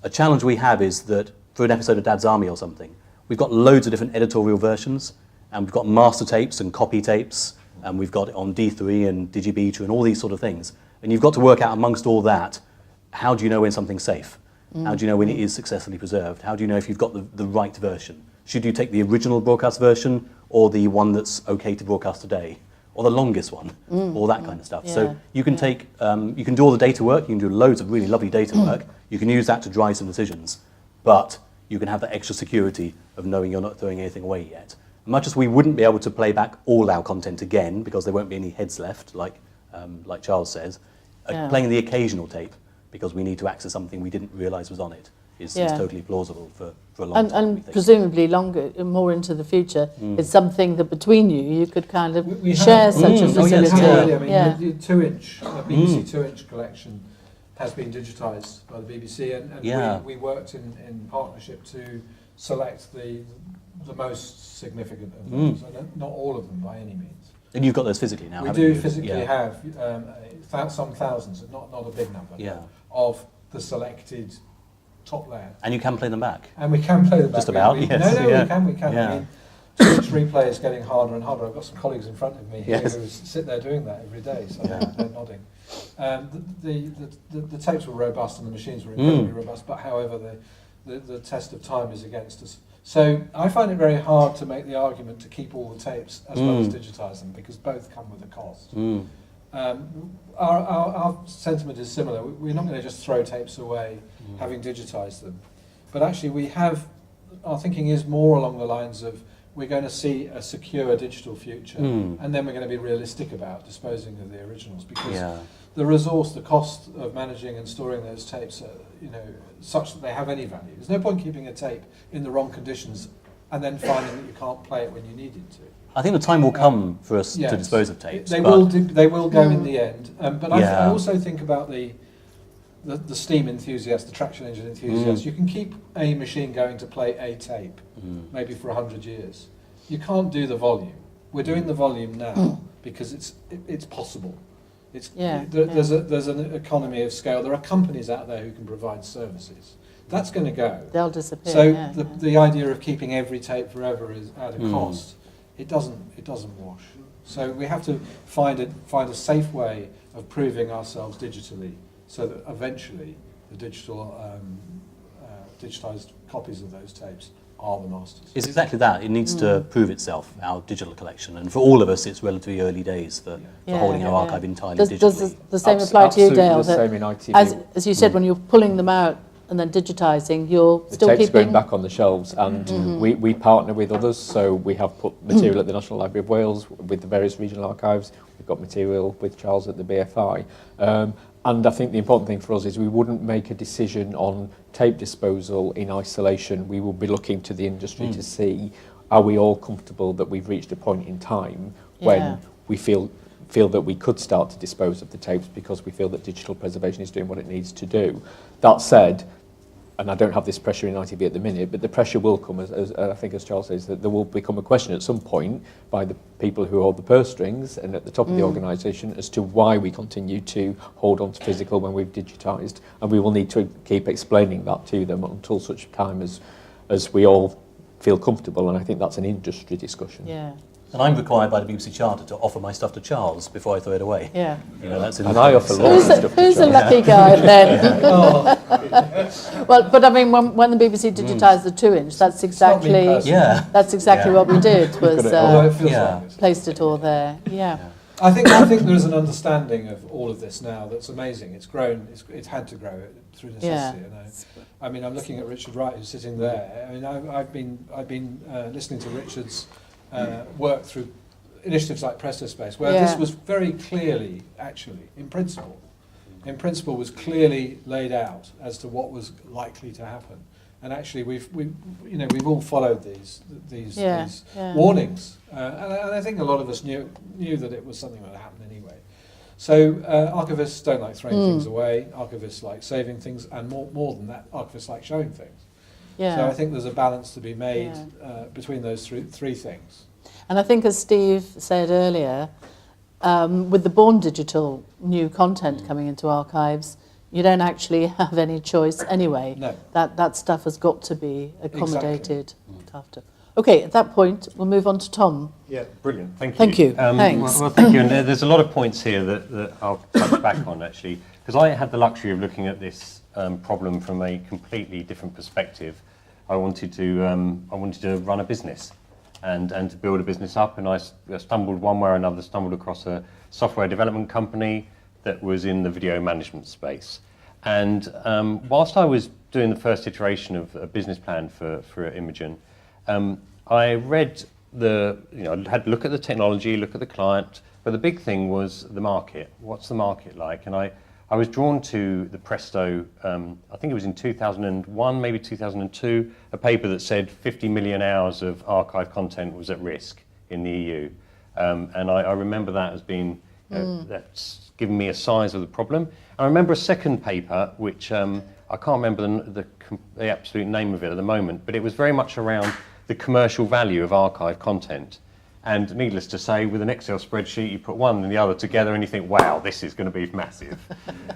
A challenge we have is that for an episode of Dad's Army or something, we've got loads of different editorial versions, and we've got master tapes and copy tapes, and we've got it on D3 and Digibeta and all these sort of things. And you've got to work out amongst all that, how do you know when something's safe? How do you know when it is successfully preserved? How do you know if you've got the right version? Should you take the original broadcast version, or the one that's okay to broadcast today, or the longest one, all that kind of stuff. Yeah. So you can take, you can do all the data work, you can do loads of really lovely data work, you can use that to drive some decisions, but you can have that extra security of knowing you're not throwing anything away yet. Much as we wouldn't be able to play back all our content again, because there won't be any heads left, like Charles says, Yeah. playing the occasional tape, because we need to access something we didn't realise was on it, is totally plausible for a long time. we And think. presumably longer, more into the future, it's something that between you could kind of We share have- such a Oh, yes, facility. Absolutely. I mean, Yeah. the 2-inch, BBC 2-inch collection has been digitised by the BBC, and Yeah. we worked in partnership to select the most significant of those, and not all of them by any means. And you've got those physically now, We haven't do you? physically Yeah. have some thousands, not a big number, Yeah. of the selected top layer. And you can play them back. And we can play them back. Just about, We, yes, No, yeah. we can. Yeah. I mean, 2-inch replay is getting harder and harder. I've got some colleagues in front of me here Yes. who sit there doing that every day, so Yeah. they're nodding. The tapes were robust and the machines were incredibly robust, but however, the test of time is against us. So I find it very hard to make the argument to keep all the tapes as well as digitise them, because both come with a cost. Our sentiment is similar. We're not going to just throw tapes away, having digitised them. But actually our thinking is more along the lines of, we're going to see a secure digital future, and then we're going to be realistic about disposing of the originals, because the resource, the cost of managing and storing those tapes are, such that they have any value. There's no point keeping a tape in the wrong conditions and then finding that you can't play it when you need it to. I think the time will come for us to dispose of tapes. They will go in the end. But I also think about the steam enthusiast, the traction engine enthusiast. You can keep a machine going to play a tape, maybe for 100 years. You can't do the volume. We're doing the volume now because it's possible. There's an economy of scale. There are companies out there who can provide services. That's going to go. They'll disappear. So the idea of keeping every tape forever is at a cost. It doesn't wash. So we have to find a safe way of proving ourselves digitally, so that eventually the digitized copies of those tapes are the masters. It's exactly that. It needs to prove itself, our digital collection. And for all of us, it's relatively early days for holding our archive entirely digitally. Does the same apply to you, Dale? The same in ITV. As you said, when you're pulling them out and then digitising, you're still keeping... The tapes going back on the shelves, and we partner with others, so we have put material at the National Library of Wales with the various regional archives. We've got material with Charles at the BFI. And I think the important thing for us is we wouldn't make a decision on tape disposal in isolation. We will be looking to the industry to see, are we all comfortable that we've reached a point in time when we feel that we could start to dispose of the tapes because we feel that digital preservation is doing what it needs to do. That said, and I don't have this pressure in ITV at the minute, but the pressure will come, as I think as Charles says, that there will become a question at some point by the people who hold the purse strings and at the top of the organisation as to why we continue to hold on to physical when we've digitised, and we will need to keep explaining that to them until such time as we all feel comfortable, and I think that's an industry discussion. Yeah. And I'm required by the BBC Charter to offer my stuff to Charles before I throw it away. Yeah. That's and I offer lots of stuff to Who's Charles. a lucky guy then? Well, but I mean, when the BBC digitised the 2-inch, that's exactly what we did, was placed it all there. Yeah. I think there is an understanding of all of this now that's amazing. It's grown. It's had to grow through necessity. I mean, I'm looking at Richard Wright, who's sitting there. I mean, I've been listening to Richard's work through initiatives like Presto Space, where this was very clearly, actually, in principle, was clearly laid out as to what was likely to happen. And actually, we've all followed these warnings, and I think a lot of us knew that it was something that would happen anyway. So archivists don't like throwing things away. Archivists like saving things, and more than that, archivists like showing things. Yeah. So I think there's a balance to be made between those three things. And I think, as Steve said earlier, with the born digital new content coming into archives, you don't actually have any choice anyway. No. That stuff has got to be accommodated after. Okay, at that point, we'll move on to Tom. Yeah, brilliant. Thank you. Thank you. Thanks. Well, thank you. And there's a lot of points here that I'll touch back on, actually, because I had the luxury of looking at this problem from a completely different perspective. I wanted to run a business and to build a business up, and I stumbled one way or another, across a software development company that was in the video management space. And whilst I was doing the first iteration of a business plan for Imogen, I read I had to look at the technology, look at the client, but the big thing was the market. What's the market like? And I was drawn to the Presto, I think it was in 2001, maybe 2002, a paper that said 50 million hours of archive content was at risk in the EU. And I remember that as being, that's given me a size of the problem. I remember a second paper, which I can't remember the absolute name of it at the moment, but it was very much around the commercial value of archive content. And needless to say, with an Excel spreadsheet, you put one and the other together and you think, wow, this is going to be massive.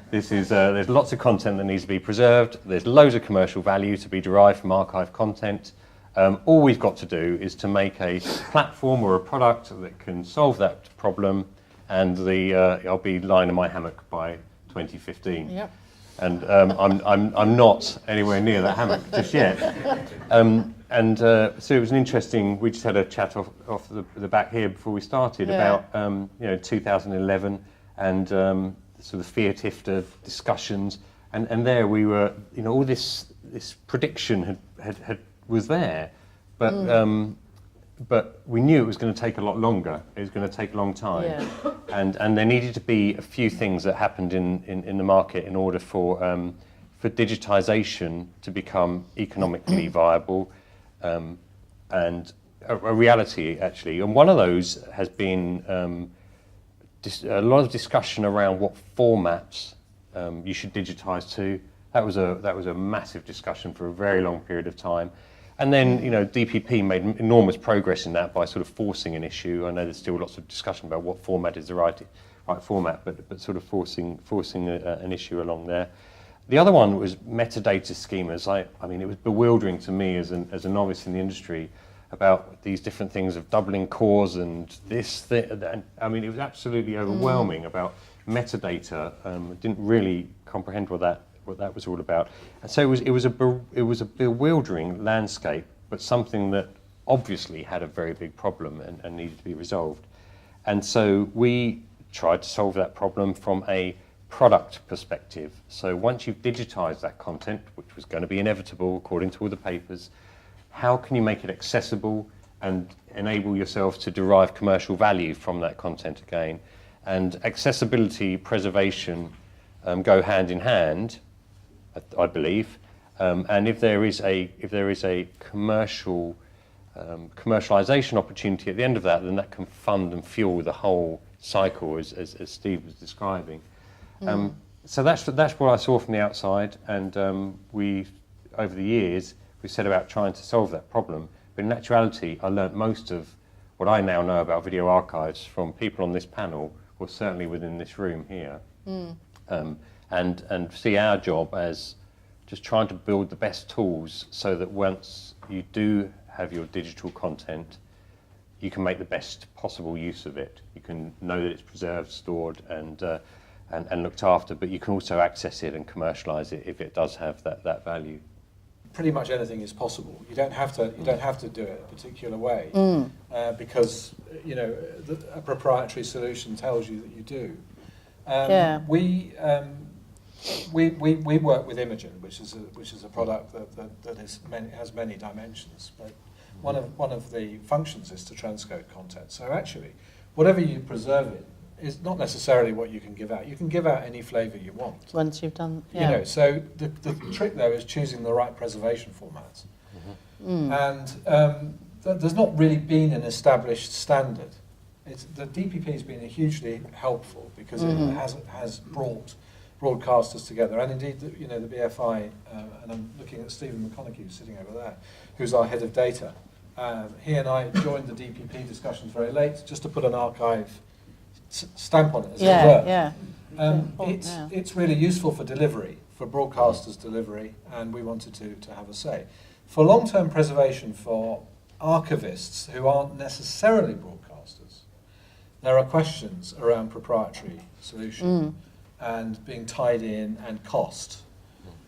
There's lots of content that needs to be preserved. There's loads of commercial value to be derived from archive content. All we've got to do is to make a platform or a product that can solve that problem, and I'll be lying in my hammock by 2015. Yep. And I'm not anywhere near that hammock just yet. So it was an interesting. We just had a chat off the back here before we started about 2011 and sort of Fiat-IFTA discussions, and there we were. All this prediction was there, but but we knew it was going to take a lot longer. It was going to take a long time. Yeah. And there needed to be a few things that happened in the market in order for digitisation to become economically viable and a reality, actually. And one of those has been a lot of discussion around what formats you should digitise to. That was a massive discussion for a very long period of time. And then, you know, DPP made enormous progress in that by sort of forcing an issue. I know there's still lots of discussion about what format is the right format, but sort of forcing an issue along there. The other one was metadata schemas. I mean, it was bewildering to me as a novice in the industry about these different things of doubling cores and this thing. I mean, it was absolutely overwhelming about metadata. Didn't really comprehend what that was all about. And so it was a bewildering landscape, but something that obviously had a very big problem and needed to be resolved. And so we tried to solve that problem from a product perspective. So once you've digitized that content, which was going to be inevitable according to all the papers, how can you make it accessible and enable yourself to derive commercial value from that content again? And accessibility, preservation go hand in hand, I believe. And if there is a commercialization opportunity at the end of that, then that can fund and fuel the whole cycle, as Steve was describing. So that's what I saw from the outside, and we, over the years, we set about trying to solve that problem. But in actuality, I learnt most of what I now know about video archives from people on this panel, or certainly within this room here, and see our job as just trying to build the best tools so that once you do have your digital content, you can make the best possible use of it. You can know that it's preserved, stored, and looked after, but you can also access it and commercialise it if it does have that value. Pretty much anything is possible. You don't have to do it a particular way because you know a proprietary solution tells you that you do. We work with Imogen, which is a product that has many dimensions. But one of the functions is to transcode content. So actually, whatever you preserve it is not necessarily what you can give out. You can give out any flavour you want. Once you've done, You know, so the trick though is choosing the right preservation formats. And there's not really been an established standard. The DPP has been hugely helpful because it has brought broadcasters together, and indeed, the BFI, and I'm looking at Stephen McConaughey who's sitting over there, who's our head of data. He and I joined the DPP discussions very late, just to put an archive stamp on it, as it were. It's really useful for delivery, for broadcasters' delivery, and we wanted to have a say. For long-term preservation for archivists who aren't necessarily broadcasters, there are questions around proprietary solution and being tied in and cost.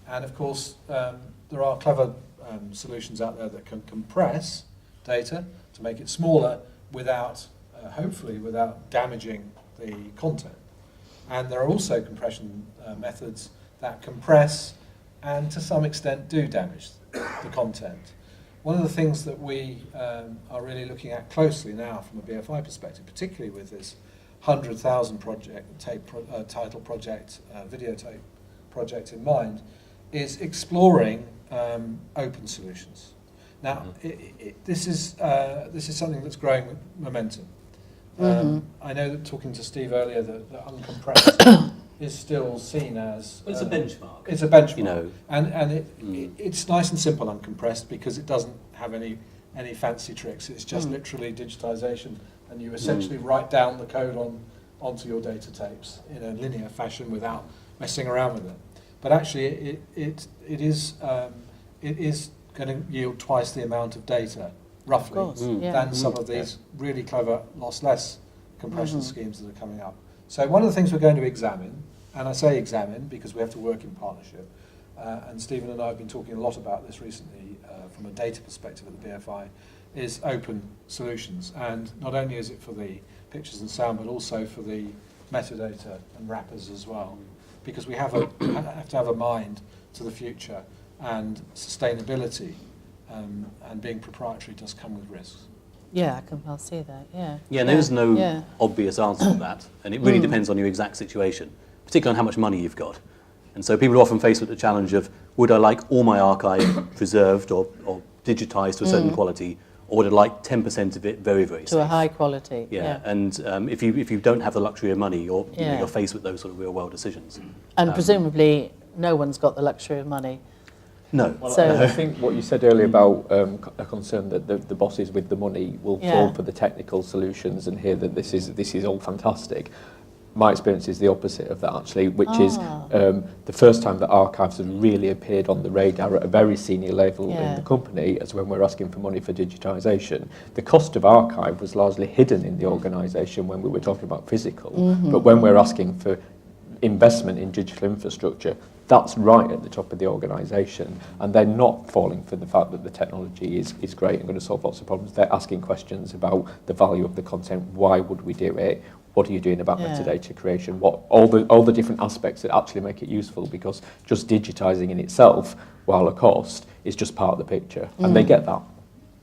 And of course, there are clever solutions out there that can compress data to make it smaller without, hopefully, without damaging the content. And there are also compression methods that compress and to some extent do damage the content. One of the things that we are really looking at closely now from a BFI perspective, particularly with this 100,000 title project, videotape project in mind, is exploring open solutions. Now, this is something that's growing with momentum. I know that talking to Steve earlier, that uncompressed is still seen as... Well, it's a benchmark. It's a benchmark. You know. And it's nice and simple uncompressed because it doesn't have any fancy tricks. It's just literally digitisation, and you essentially write down the code onto your data tapes in a linear fashion without messing around with it. But actually, it is going to yield twice the amount of data, roughly, than some of these really clever lossless compression schemes that are coming up. So one of the things we're going to examine, and I say examine because we have to work in partnership, and Stephen and I have been talking a lot about this recently from a data perspective at the BFI, is open solutions. And not only is it for the pictures and sound, but also for the metadata and wrappers as well, because we have to have a mind to the future, and sustainability and being proprietary does come with risks. Yeah, I'll see that, yeah. Yeah, there is no Yeah. obvious answer to that, and it really depends on your exact situation, particularly on how much money you've got. And so people are often faced with the challenge of, would I like all my archive preserved or digitised to a certain quality, or would I like 10% of it very, very safe? To a high quality, Yeah, and if you don't have the luxury of money, you're faced with those sort of real-world decisions. And presumably no one's got the luxury of money. No. Well, So- I think what you said earlier about a concern that the bosses with the money will fall for the technical solutions and hear that this is all fantastic. My experience is the opposite of that, actually, which is the first time that archives have really appeared on the radar at a very senior level in the company as when we're asking for money for digitisation. The cost of archive was largely hidden in the organisation when we were talking about physical, but when we're asking for investment in digital infrastructure, that's right at the top of the organisation, and they're not falling for the fact that the technology is great and going to solve lots of problems. They're asking questions about the value of the content. Why would we do it? What are you doing about metadata creation? What all the different aspects that actually make it useful, because just digitising in itself, while a cost, is just part of the picture, and they get that.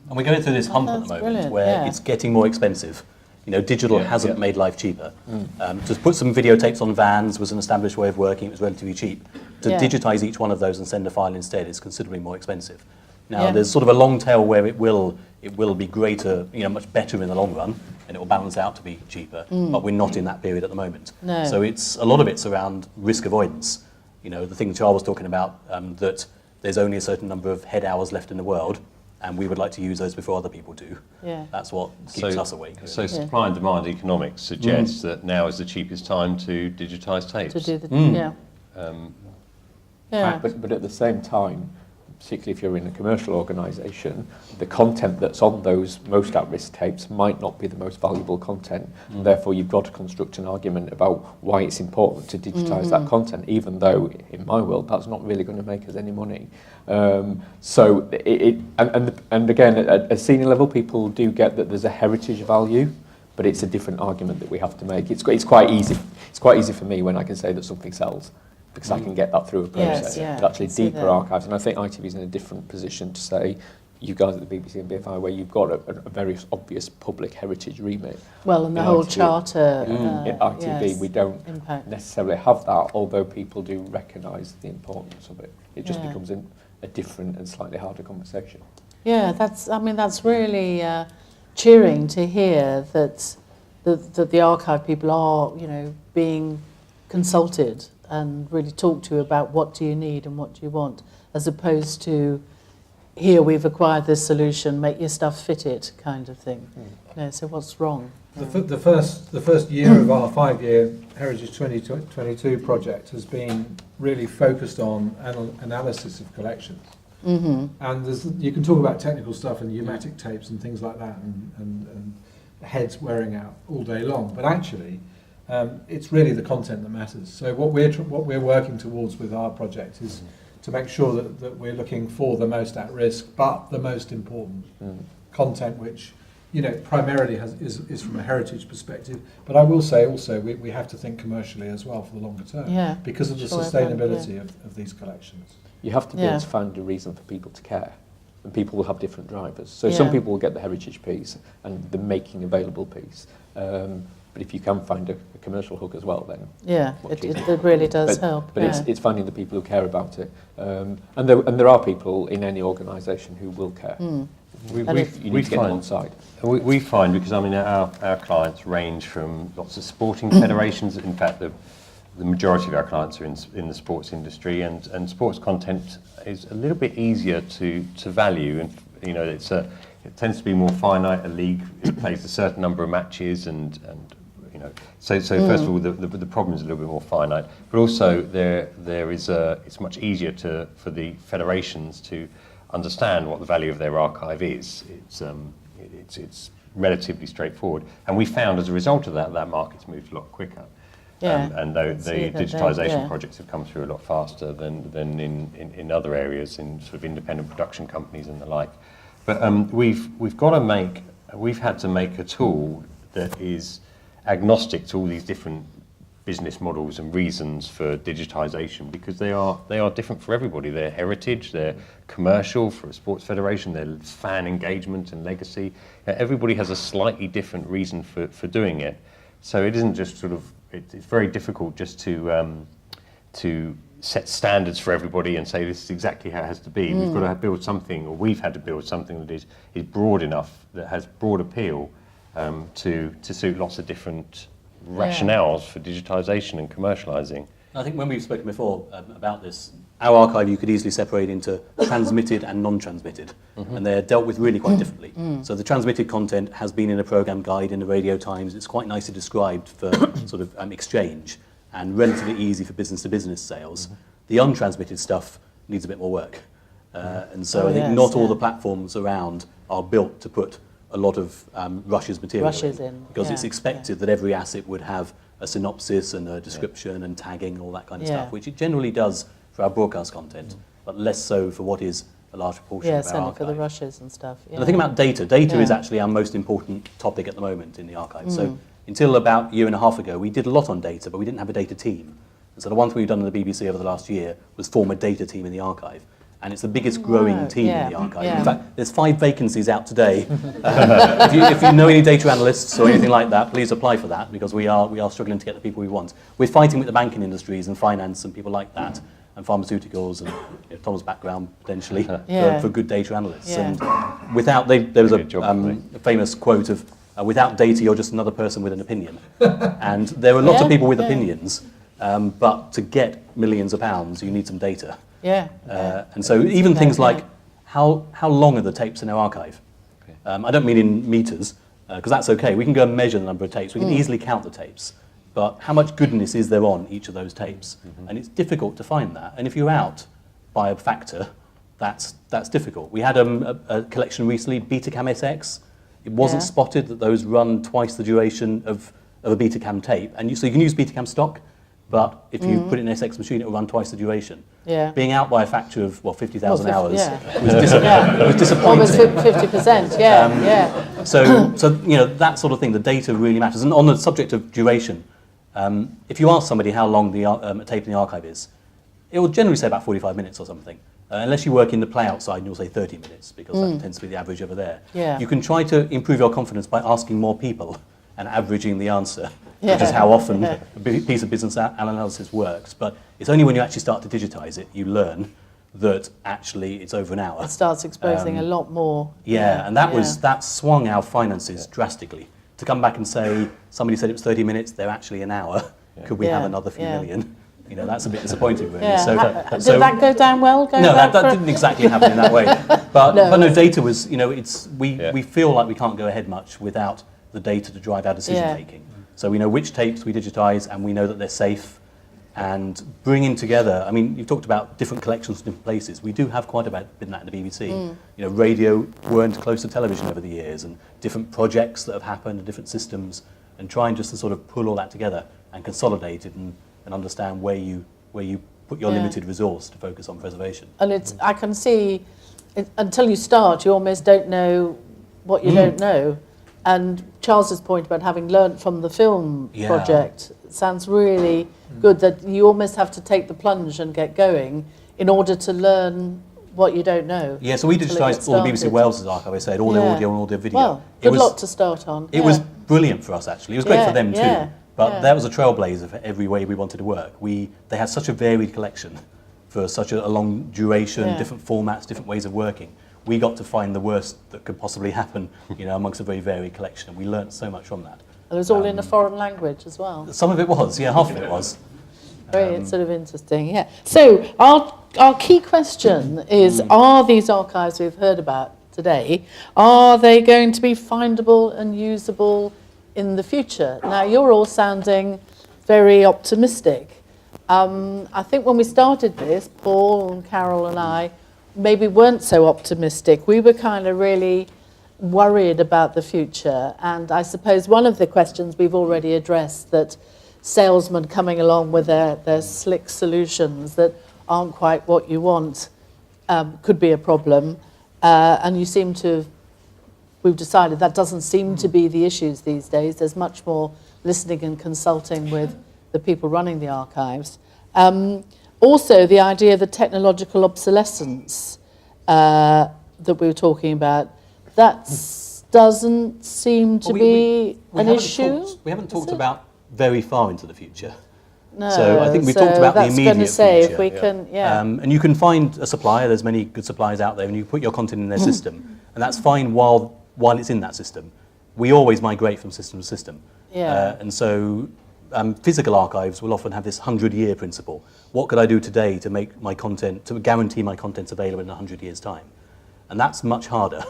And we're going through this hump at the that's moment brilliant, where it's getting more expensive. You know, digital hasn't made life cheaper. To put some videotapes on vans was an established way of working. It was relatively cheap. To digitise each one of those and send a file instead is considerably more expensive. Now, there's sort of a long tail where it will be greater, much better in the long run, and it will balance out to be cheaper. But we're not in that period at the moment. No. So a lot of it's around risk avoidance. The thing Charles was talking about, that there's only a certain number of head hours left in the world, and we would like to use those before other people do. Yeah. That's what keeps us awake. So supply and demand economics suggests that now is the cheapest time to digitise tapes. To do the, But at the same time, particularly if you're in a commercial organisation, the content that's on those most at-risk tapes might not be the most valuable content. And therefore, you've got to construct an argument about why it's important to digitise that content, even though, in my world, that's not really going to make us any money. And again, at a senior level, people do get that there's a heritage value, but it's a different argument that we have to make. It's quite easy. It's quite easy for me when I can say that something sells, because I can get that through a process. But actually deeper archives, and I think ITV is in a different position to say, you guys at the BBC and BFI, where you've got a very obvious public heritage remit. well, and the whole charter. At ITV, we don't necessarily have that, although people do recognise the importance of it. It just becomes a different and slightly harder conversation. Yeah, that's really cheering to hear that the archive people are, being consulted and really talk to you about what do you need and what do you want, as opposed to, here we've acquired this solution, make your stuff fit it kind of thing. So what's wrong? The first year of our 5-year Heritage 2022 project has been really focused on analysis of collections. And you can talk about technical stuff and pneumatic tapes and things like that, and heads wearing out all day long, but actually it's really the content that matters. So what we're working towards with our project is to make sure that we're looking for the most at risk, but the most important content, which primarily is from a heritage perspective. But I will say also we have to think commercially as well for the longer term, because of the sustainability of these collections. You have to be able to find a reason for people to care, and people will have different drivers. So some people will get the heritage piece and the making available piece. But if you can find a commercial hook as well, then it really does help. But it's finding the people who care about it, and there are people in any organisation who will care. You need to get them on side. We find, because our clients range from lots of sporting federations. In fact, the majority of our clients are in the sports industry, and sports content is a little bit easier to value, and it tends to be more finite. A league plays a certain number of matches, and so first of all, the problem is a little bit more finite, but also it's much easier for the federations to understand what the value of their archive is. It's relatively straightforward, and we found as a result of that market's moved a lot quicker. And the digitisation projects have come through a lot faster than in other areas, in sort of independent production companies and the like. But we've had to make a tool that is agnostic to all these different business models and reasons for digitisation, because they are different for everybody. They're heritage, they're commercial for a sports federation, they're fan engagement and legacy. Everybody has a slightly different reason for doing it. So it isn't just sort of, it's very difficult just to set standards for everybody and say this is exactly how it has to be. We've got to build something, or we've had to build something that is broad enough, that has broad appeal to suit lots of different rationales for digitisation and commercialising. I think when we've spoken before about this, our archive you could easily separate into transmitted and non-transmitted, and they're dealt with really quite differently. So the transmitted content has been in a programme guide in the Radio Times. It's quite nicely described for sort of exchange and relatively easy for business-to-business sales. The untransmitted stuff needs a bit more work. And so I think not all the platforms around are built to put a lot of Russia's material in, because it's expected that every asset would have a synopsis and a description and tagging and all that kind of stuff, which it generally does for our broadcast content, but less so for what is a large proportion of our archive. for the rushes and stuff. And the thing about data is actually our most important topic at the moment in the archive. So until about a year and a half ago, we did a lot on data, but we didn't have a data team. And so the one thing we've done in the BBC over the last year was form a data team in the archive. And it's the biggest growing team in the archive. In fact, there's 5 vacancies out today. If you know any data analysts or anything like that, please apply for that, because we are struggling to get the people we want. We're fighting with the banking industries and finance and people like that, and pharmaceuticals and Tom's background potentially for good data analysts. And without, there was a famous quote of, without data, you're just another person with an opinion. And there are lots of people with opinions, but to get millions of pounds, you need some data. And so even things like how long are the tapes in our archive? I don't mean in meters, because that's okay. We can go and measure the number of tapes. We can easily count the tapes. But how much goodness is there on each of those tapes? And it's difficult to find that. And if you're out by a factor, that's difficult. We had a collection recently, Betacam SX. It wasn't spotted that those run twice the duration of a Betacam tape. And so you can use Betacam stock, but if you put it in an SX machine, it will run twice the duration. Being out by a factor of 50,000 hours was disappointing. Almost 50%. So that sort of thing, the data really matters. And on the subject of duration, if you ask somebody how long a tape in the archive is, it will generally say about 45 minutes or something. Unless you work in the play outside, and you'll say 30 minutes, because that tends to be the average over there. You can try to improve your confidence by asking more people and averaging the answer, which is how often a piece of business analysis works. But it's only when you actually start to digitise it, you learn that actually it's over an hour. It starts exposing a lot more. And that swung our finances drastically. To come back and say, somebody said it was 30 minutes, they're actually an hour, could we have another few million? That's a bit disappointing, really. Did that go down well? No, that didn't exactly happen in that way. But no, data was, we feel like we can't go ahead much without the data to drive our decision making. So we know which tapes we digitise, and we know that they're safe. And bringing together, I mean, you've talked about different collections from different places. We do have quite a bit of that in the BBC. Radio weren't close to television over the years, and different projects that have happened, and different systems, and trying just to sort of pull all that together and consolidate it and understand where you put your limited resource to focus on preservation. And I can see, until you start, you almost don't know what you don't know. And Charles's point about having learnt from the film project sounds really good, that you almost have to take the plunge and get going in order to learn what you don't know. Yeah, so we digitised all the BBC Wales' archive, I said, all their audio and all their video. Well, good lot to start on. It was brilliant for us, actually. It was great for them too. But that was a trailblazer for every way we wanted to work. They had such a varied collection for such a long duration, different formats, different ways of working. We got to find the worst that could possibly happen, amongst a very varied collection. And we learnt so much from that. It was all in a foreign language as well. Some of it was, half of it was. Very sort of interesting, So our key question is, are these archives we've heard about today, are they going to be findable and usable in the future? Now, you're all sounding very optimistic. I think when we started this, Paul and Carol and I maybe weren't so optimistic. We were kind of really worried about the future. And I suppose one of the questions we've already addressed, that salesmen coming along with their slick solutions that aren't quite what you want, could be a problem. And you seem to, we've decided that doesn't seem to be the issues these days. There's much more listening and consulting with the people running the archives. Also, the idea of the technological obsolescence that we were talking about, that doesn't seem to be an issue. We haven't talked about very far into the future. No, So I think we talked about the that's immediate going to say future. if we can, And you can find a supplier, there's many good suppliers out there, and you put your content in their system, and that's fine while it's in that system. We always migrate from system to system. And so physical archives will often have this 100-year principle. What could I do today to make my content, to guarantee my content's available in 100 years' time? And that's much harder.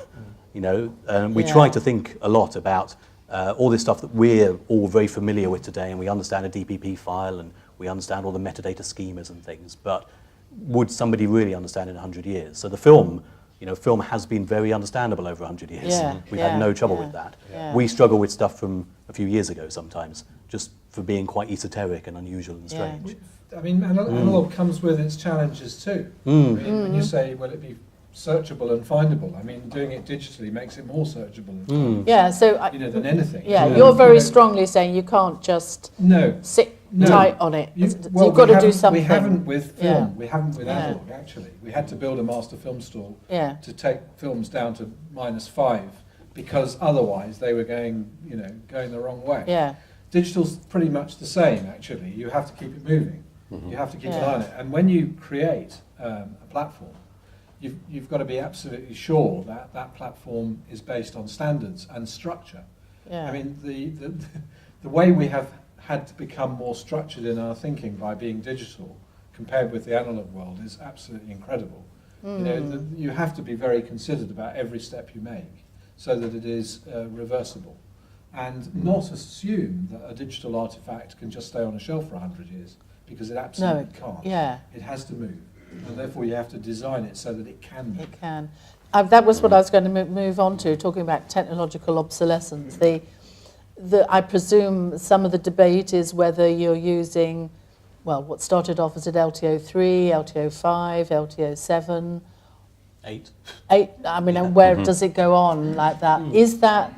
You know, we try to think a lot about all this stuff that we're all very familiar with today, and we understand a DPP file, and we understand all the metadata schemas and things, but would somebody really understand in 100 years? So the film, you know, film has been very understandable over 100 years. We've had no trouble with that. We struggle with stuff from a few years ago sometimes, just for being quite esoteric and unusual and strange. I mean, analog comes with its challenges too. I mean, when you say, will it be searchable and findable? I mean, doing it digitally makes it more searchable and findable, so than anything. you're very strongly saying you can't just sit No. tight on it. You've got to do something. We haven't with film. Yeah. We haven't with Yeah. analog, actually. We had to build a master film stall Yeah. to take films down to -5 because otherwise they were going the wrong way. Yeah. Digital's pretty much the same, actually. You have to keep it moving. You have to keep an eye on it. And when you create a platform, you've got to be absolutely sure that that platform is based on standards and structure. Yeah. I mean, the way we have had to become more structured in our thinking by being digital compared with the analog world is absolutely incredible. You have to be very considered about every step you make so that it is reversible, and not assume that a digital artifact can just stay on a shelf for 100 years, because it absolutely can't. Yeah. It has to move, and therefore you have to design it so that it can move. It can. That was what I was going to move on to, talking about technological obsolescence. I presume some of the debate is whether you're using, well, what started off as an LTO3, LTO5, LTO7. 8. I mean, and where does it go on like that? Is that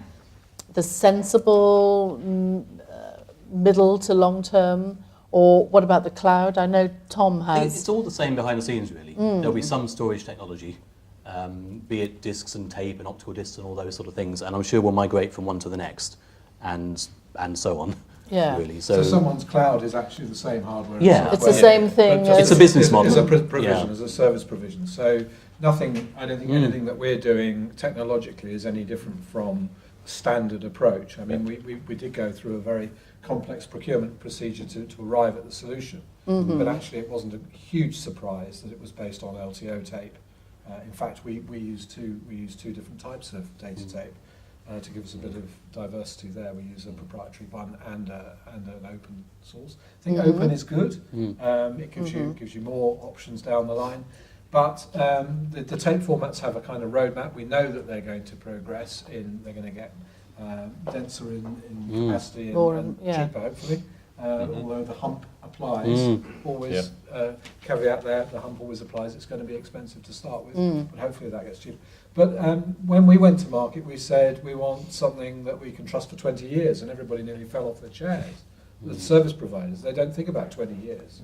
the sensible middle to long term? Or what about the cloud? I know Tom has... It's all the same behind the scenes, really. There'll be some storage technology, be it disks and tape and optical disks and all those sort of things, and I'm sure we'll migrate from one to the next, and so on. Yeah. Really. So someone's cloud is actually the same hardware. and Yeah. It's software. the same thing But as... It's a business model. It's a provision, as a service provision. So I don't think anything that we're doing technologically is any different from standard approach. I mean, we did go through a very complex procurement procedure to arrive at the solution, but actually it wasn't a huge surprise that it was based on LTO tape. In fact, we use two different types of data tape to give us a bit of diversity there. We use a proprietary one and an open source. I think open is good. It gives you more options down the line. But the tape formats have a kind of roadmap. We know that they're going to progress they're going to get denser in capacity and cheaper, hopefully. Although the hump applies, always caveat there, the hump always applies. It's going to be expensive to start with, but hopefully that gets cheaper. But when we went to market, we said we want something that we can trust for 20 years, and everybody nearly fell off their chairs. The service providers, they don't think about 20 years,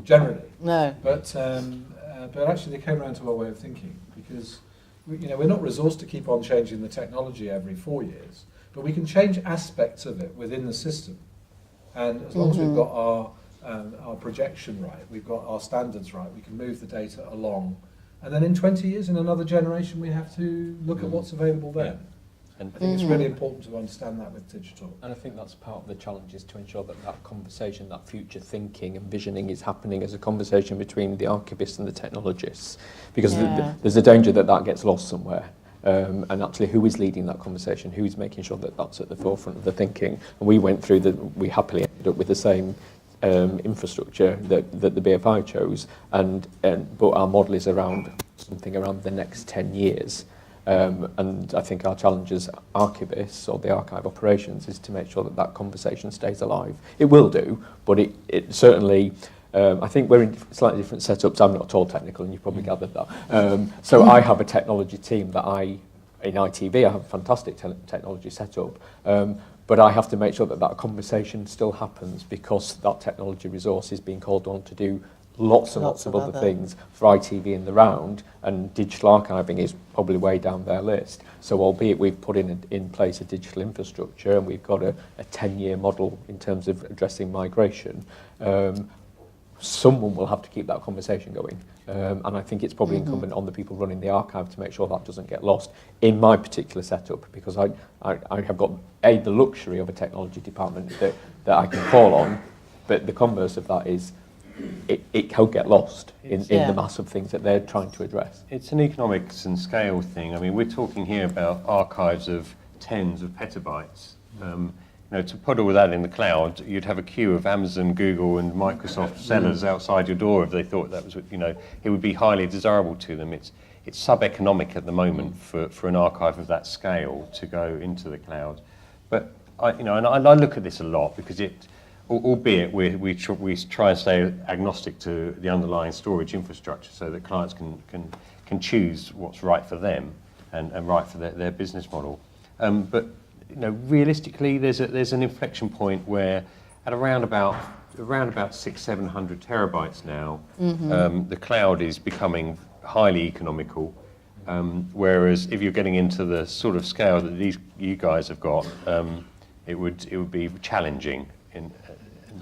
generally. No. But actually they came around to our way of thinking, because we're not resourced to keep on changing the technology every 4 years, but we can change aspects of it within the system. And as long as we've got our projection right, we've got our standards right, we can move the data along. And then in 20 years, in another generation, we have to look at what's available then. And I think it's really important to understand that with digital. And I think that's part of the challenge, is to ensure that that conversation, that future thinking and visioning is happening as a conversation between the archivists and the technologists. Because there's a danger that that gets lost somewhere. And actually, who is leading that conversation? Who is making sure that that's at the forefront of the thinking? And we happily ended up with the same infrastructure that the BFI chose, but our model is around something around the next 10 years. And I think our challenge as archivists or the archive operations is to make sure that that conversation stays alive. It will do, but it certainly... I think we're in slightly different setups. I'm not at all technical, and you've probably gathered that. So I have a technology team in ITV, I have a fantastic technology setup. but I have to make sure that that conversation still happens, because that technology resource is being called on to do lots and lots of other things for ITV in the round, and digital archiving is probably way down their list. So albeit we've put in place a digital infrastructure and we've got a 10-year model in terms of addressing migration, someone will have to keep that conversation going. And I think it's probably incumbent on the people running the archive to make sure that doesn't get lost in my particular setup, because I have got the luxury of a technology department that I can call on, but the converse of that is it can get lost in the mass of things that they're trying to address. It's an economics and scale thing. I mean, we're talking here about archives of tens of petabytes. To put all that in the cloud, you'd have a queue of Amazon, Google, and Microsoft sellers outside your door if they thought that was, it would be highly desirable to them. It's sub-economic at the moment for an archive of that scale to go into the cloud. But I look at this a lot because albeit we try and stay agnostic to the underlying storage infrastructure so that clients can choose what's right for them and right for their business model. But realistically, there's an inflection point where at around about 600-700 terabytes now, the cloud is becoming highly economical. Whereas if you're getting into the sort of scale that you guys have got, it would be challenging.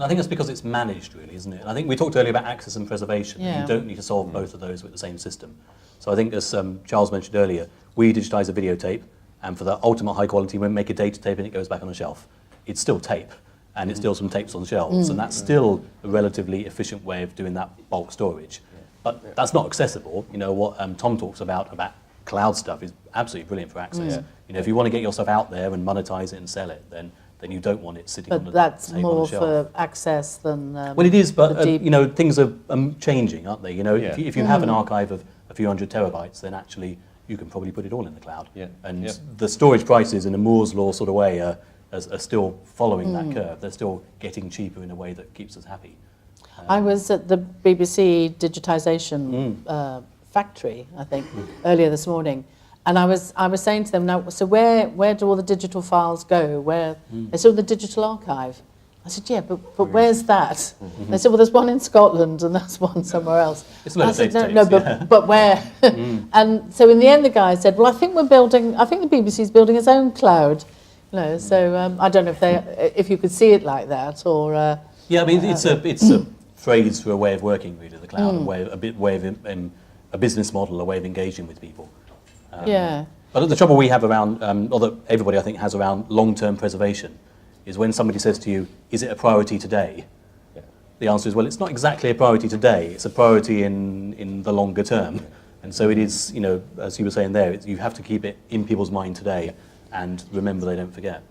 I think that's because it's managed, really, isn't it? And I think we talked earlier about access and preservation. Yeah. You don't need to solve both of those with the same system. So I think, as Charles mentioned earlier, we digitise a videotape, and for the ultimate high quality, we make a data tape and it goes back on the shelf. It's still tape, and it's still some tapes on shelves, and that's still a relatively efficient way of doing that bulk storage. But that's not accessible. What Tom talks about cloud stuff is absolutely brilliant for access. If you want to get your stuff out there and monetize it and sell it, then you don't want it sitting on the But that's tape more on the shelf. for access than Well, it is, but deep- things are changing, aren't they? If you have an archive of a few hundred terabytes, then actually you can probably put it all in the cloud. Yeah. And the storage prices in a Moore's law sort of way are still following that curve. They're still getting cheaper in a way that keeps us happy. I was at the BBC Digitisation factory, I think, earlier this morning, and I was saying to them, now, so where do all the digital files go? They said, the digital archive. I said, yeah, but where's that? They said, well, there's one in Scotland and there's one somewhere else. It's a lot I of said, data no, tapes, but where? And so in the end, the guy said, well, I think the BBC's building its own cloud. So I don't know if you could see it like that, or... Yeah, I mean, it's a phrase for a way of working, really, the cloud, a business model, a way of engaging with people. But the trouble we have around, or that everybody I think has around long-term preservation, is when somebody says to you, is it a priority today? The answer is, well, it's not exactly a priority today, it's a priority in the longer term. And so it is, as you were saying there, you have to keep it in people's mind today and remember they don't forget.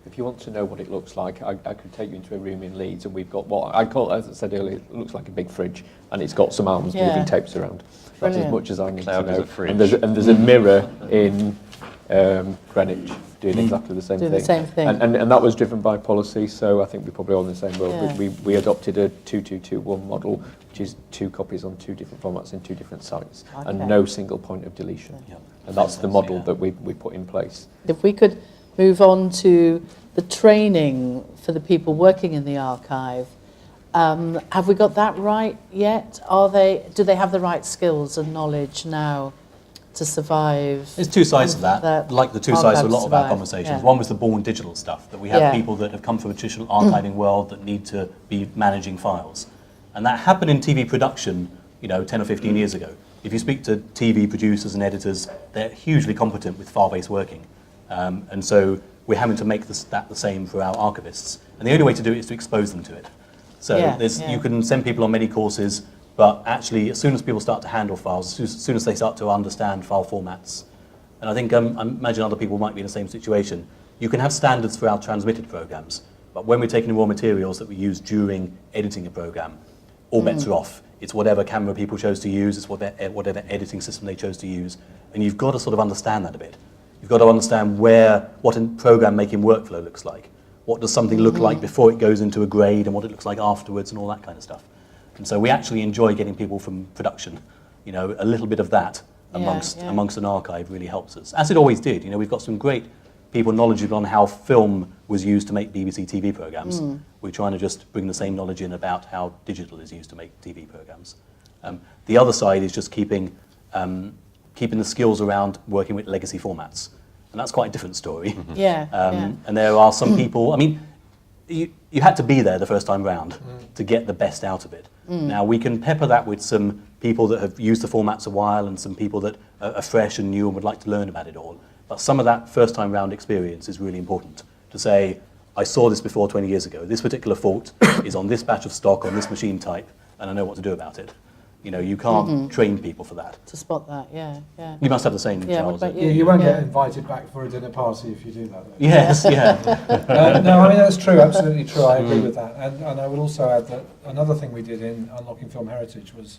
If you want to know what it looks like, I could take you into a room in Leeds, and we've got what I call, as I said earlier, it looks like a big fridge, and it's got some arms moving tapes around. That's as much as I need Cloud to is know. a fridge. And there's a mirror in Greenwich doing exactly the same Doing thing. the same thing. And that was driven by policy, so I think we're probably all in the same boat. Yeah. We adopted a 2221 model, which is 2 copies on 2 different formats in 2 different sites, and no single point of deletion. And that's the model that we put in place. If we could move on to the training for the people working in the archive, have we got that right yet? Do they have the right skills and knowledge now to survive? There's two sides of that, like the two sides of a lot of our survive, conversations. yeah. One was the born digital stuff, that we have Yeah. people that have come from a traditional archiving world that need to be managing files. And that happened in TV production, 10 or 15 years ago. If you speak to TV producers and editors, they're hugely competent with file-based working. And so we're having to make that the same for our archivists. And the only way to do it is to expose them to it. So you can send people on many courses, but actually, as soon as people start to handle files, as soon as they start to understand file formats, and I think I imagine other people might be in the same situation, you can have standards for our transmitted programs, but when we're taking raw materials that we use during editing a program, all bets are off. It's whatever camera people chose to use, it's whatever editing system they chose to use, and you've got to sort of understand that a bit. You've got to understand what a program making workflow looks like. What does something look like before it goes into a grade, and what it looks like afterwards, and all that kind of stuff. And so we actually enjoy getting people from production. A little bit of that amongst an archive really helps us, as it always did. We've got some great people knowledgeable on how film was used to make BBC TV programmes. We're trying to just bring the same knowledge in about how digital is used to make TV programmes. The other side is just keeping the skills around working with legacy formats. And that's quite a different story. And there are some people, I mean, you had to be there the first time round to get the best out of it. Now, we can pepper that with some people that have used the formats a while and some people that are fresh and new and would like to learn about it all. But some of that first time round experience is really important to say, I saw this before 20 years ago. This particular fault is on this batch of stock, on this machine type, and I know what to do about it. You know, you can't train people for that. To spot that, yeah. You must have the same, Yeah, Charles. what about You won't get invited back for a dinner party if you do that, though. Yes, yeah. No, I mean, that's true, absolutely true. I agree with that. And I would also add that another thing we did in Unlocking Film Heritage was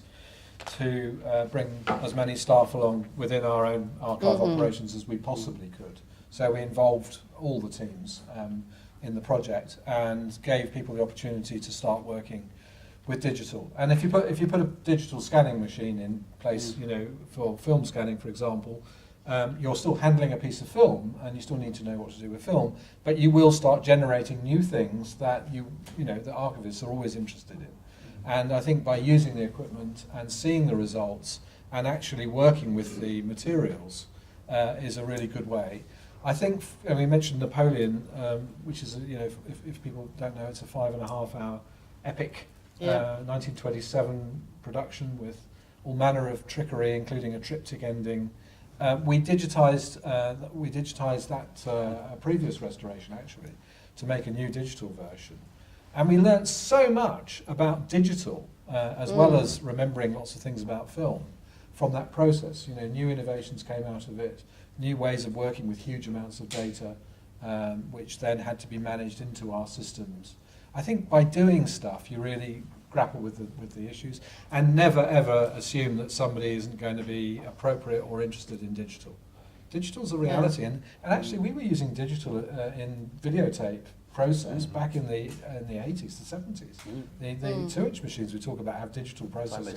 to bring as many staff along within our own archive operations as we possibly could. So we involved all the teams in the project and gave people the opportunity to start working with digital. And if you put a digital scanning machine in place, you know, for film scanning, for example, you're still handling a piece of film, and you still need to know what to do with film. But you will start generating new things that you know the archivists are always interested in. And I think by using the equipment and seeing the results and actually working with the materials is a really good way. I think, and we mentioned Napoleon, which is, you know, if people don't know, it's a 5.5 hour epic 1927 production with all manner of trickery, including a triptych ending. We digitised that previous restoration actually to make a new digital version, and we learnt so much about digital as well as remembering lots of things about film from that process. You know, new innovations came out of it, new ways of working with huge amounts of data, which then had to be managed into our systems. I think by doing stuff, you really grapple with the issues, and never ever assume that somebody isn't going to be appropriate or interested in digital. Digital's a reality, and actually we were using digital in videotape process back in the 80s, the 70s. The 2-inch machines we talk about have digital processing.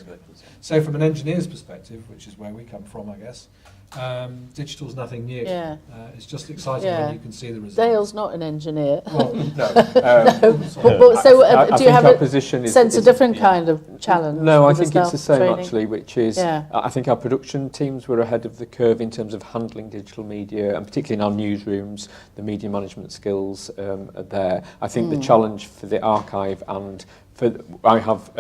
So from an engineer's perspective, which is where we come from, I guess, digital's nothing new. It's just exciting when you can see the results. Dale's not an engineer. Well, no. Do you have our position sense a different kind of challenge? No, I with think it's the same training? actually, which is, I think our production teams were ahead of the curve in terms of handling digital media, and particularly in our newsrooms, the media management skills are there. I think the challenge for the archive, and I have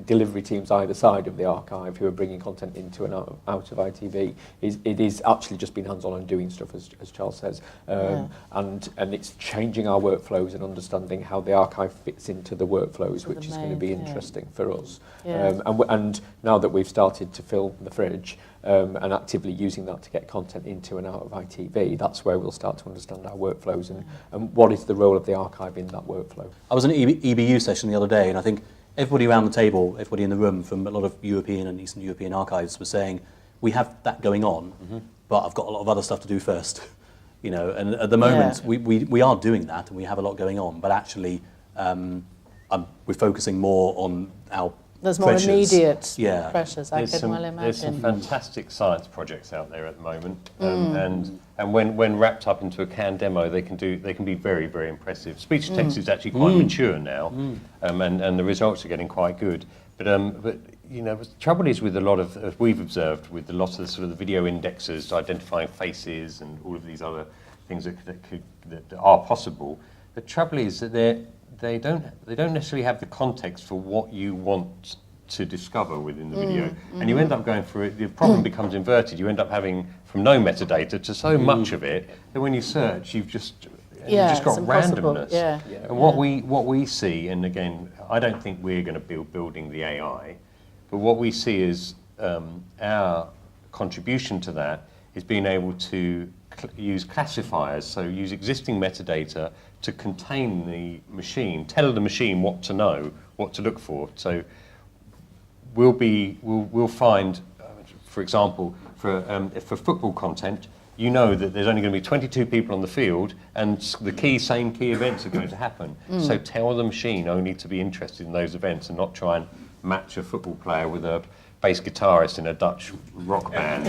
delivery teams either side of the archive who are bringing content into and out of ITV, it is actually just being hands-on and doing stuff, as Charles says, and it's changing our workflows and understanding how the archive fits into the workflows, which is going to be interesting for us. And now that we've started to fill the fridge and actively using that to get content into and out of ITV, that's where we'll start to understand our workflows and what is the role of the archive in that workflow. I was in an EBU session the other day, and I think everybody around the table, everybody in the room from a lot of European and Eastern European archives was saying, we have that going on, but I've got a lot of other stuff to do first. You know, and at the moment, we are doing that, and we have a lot going on, but actually we're focusing more on our There's more pressures. Immediate Yeah. pressures, I can well imagine. There's some fantastic science projects out there at the moment, and when wrapped up into a canned demo, they can be very, very impressive. Speech to text is actually quite mature now, and the results are getting quite good. But you know, the trouble is with a lot of, as we've observed, with a lot of the sort of the video indexers identifying faces and all of these other things that are possible. The trouble is that they don't necessarily have the context for what you want to discover within the video, and you end up going through it. The problem becomes inverted. You end up having from no metadata to so much of it that when you search, you've just got randomness. And what we see, and again, I don't think we're going to be building the AI, but what we see is our contribution to that is being able to use classifiers, so use existing metadata to contain the machine, tell the machine what to know, what to look for. So we'll find, for example, for football content, you know that there's only going to be 22 people on the field, and the same key events are going to happen. So tell the machine only to be interested in those events and not try and match a football player with a bass guitarist in a Dutch rock band.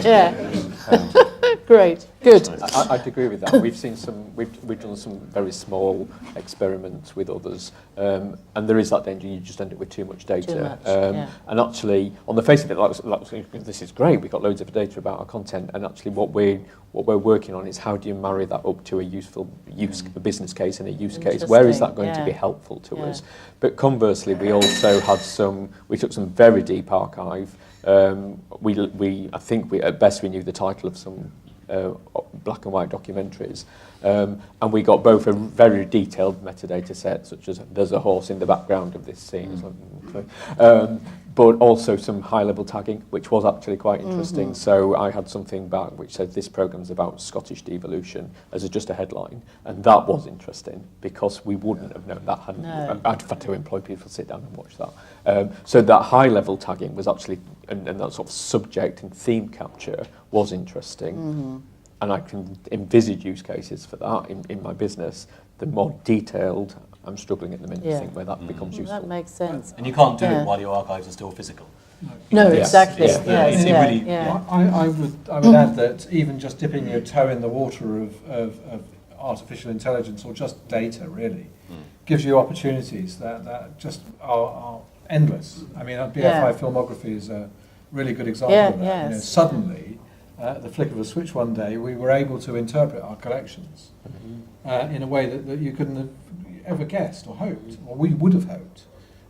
Great, good. I'd agree with that. We've seen some. We've done some very small experiments with others, and there is that danger. You just end up with too much data. Too much, yeah. And actually, on the face of it, this is great. We've got loads of data about our content, and actually, what we're working on is how do you marry that up to a useful a business case and a use case. Where is that going to be helpful to us? But conversely, we also had we took some very deep archive. I think at best we knew the title of some black and white documentaries, and we got both a very detailed metadata set, such as there's a horse in the background of this scene, but also some high-level tagging, which was actually quite interesting. So I had something back which said this program's about Scottish devolution as just a headline, and that was interesting because we wouldn't have known that. I'd had to employ people to sit down and watch that. So that high-level tagging was actually, and that sort of subject and theme capture was interesting. And I can envisage use cases for that in my business. The more detailed, I'm struggling at the minute to think where that becomes useful. That makes sense. And you can't do it while your archives are still physical. No, exactly. I would add that even just dipping your toe in the water of artificial intelligence or just data really gives you opportunities that just are endless. I mean, BFI filmography is a really good example of that. Yes. You know, suddenly, at the flick of a switch one day, we were able to interpret our collections in a way that you couldn't have ever guessed or hoped, or we would have hoped.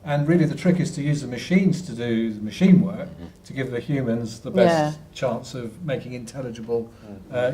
And really the trick is to use the machines to do the machine work to give the humans the best chance of making intelligible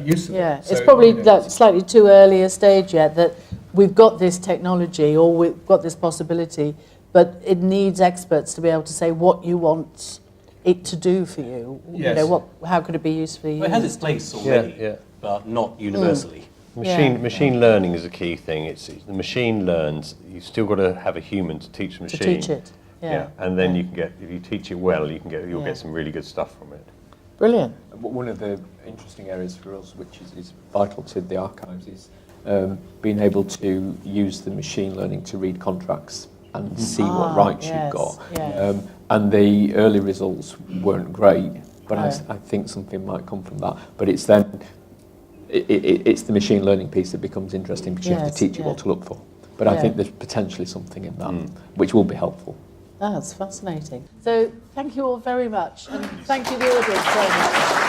use of it. So, it's probably slightly too early a stage yet that we've got this technology or we've got this possibility, but it needs experts to be able to say what you want it to do for you. Yes. You know, how could it be used for you? Well, it has its place already, but not universally. Machine learning is a key thing. It's the machine learns. You've still got to have a human to teach the machine. To teach it. And then you can get, if you teach it well, you'll get some really good stuff from it. Brilliant. One of the interesting areas for us, which is vital to the archives, is being able to use the machine learning to read contracts and see what rights you've got. And the early results weren't great, but I think something might come from that. But it's then it's the machine learning piece that becomes interesting because you have to teach it what to look for. But I think there's potentially something in that which will be helpful. That's fascinating. So thank you all very much, and thank you the audience very much.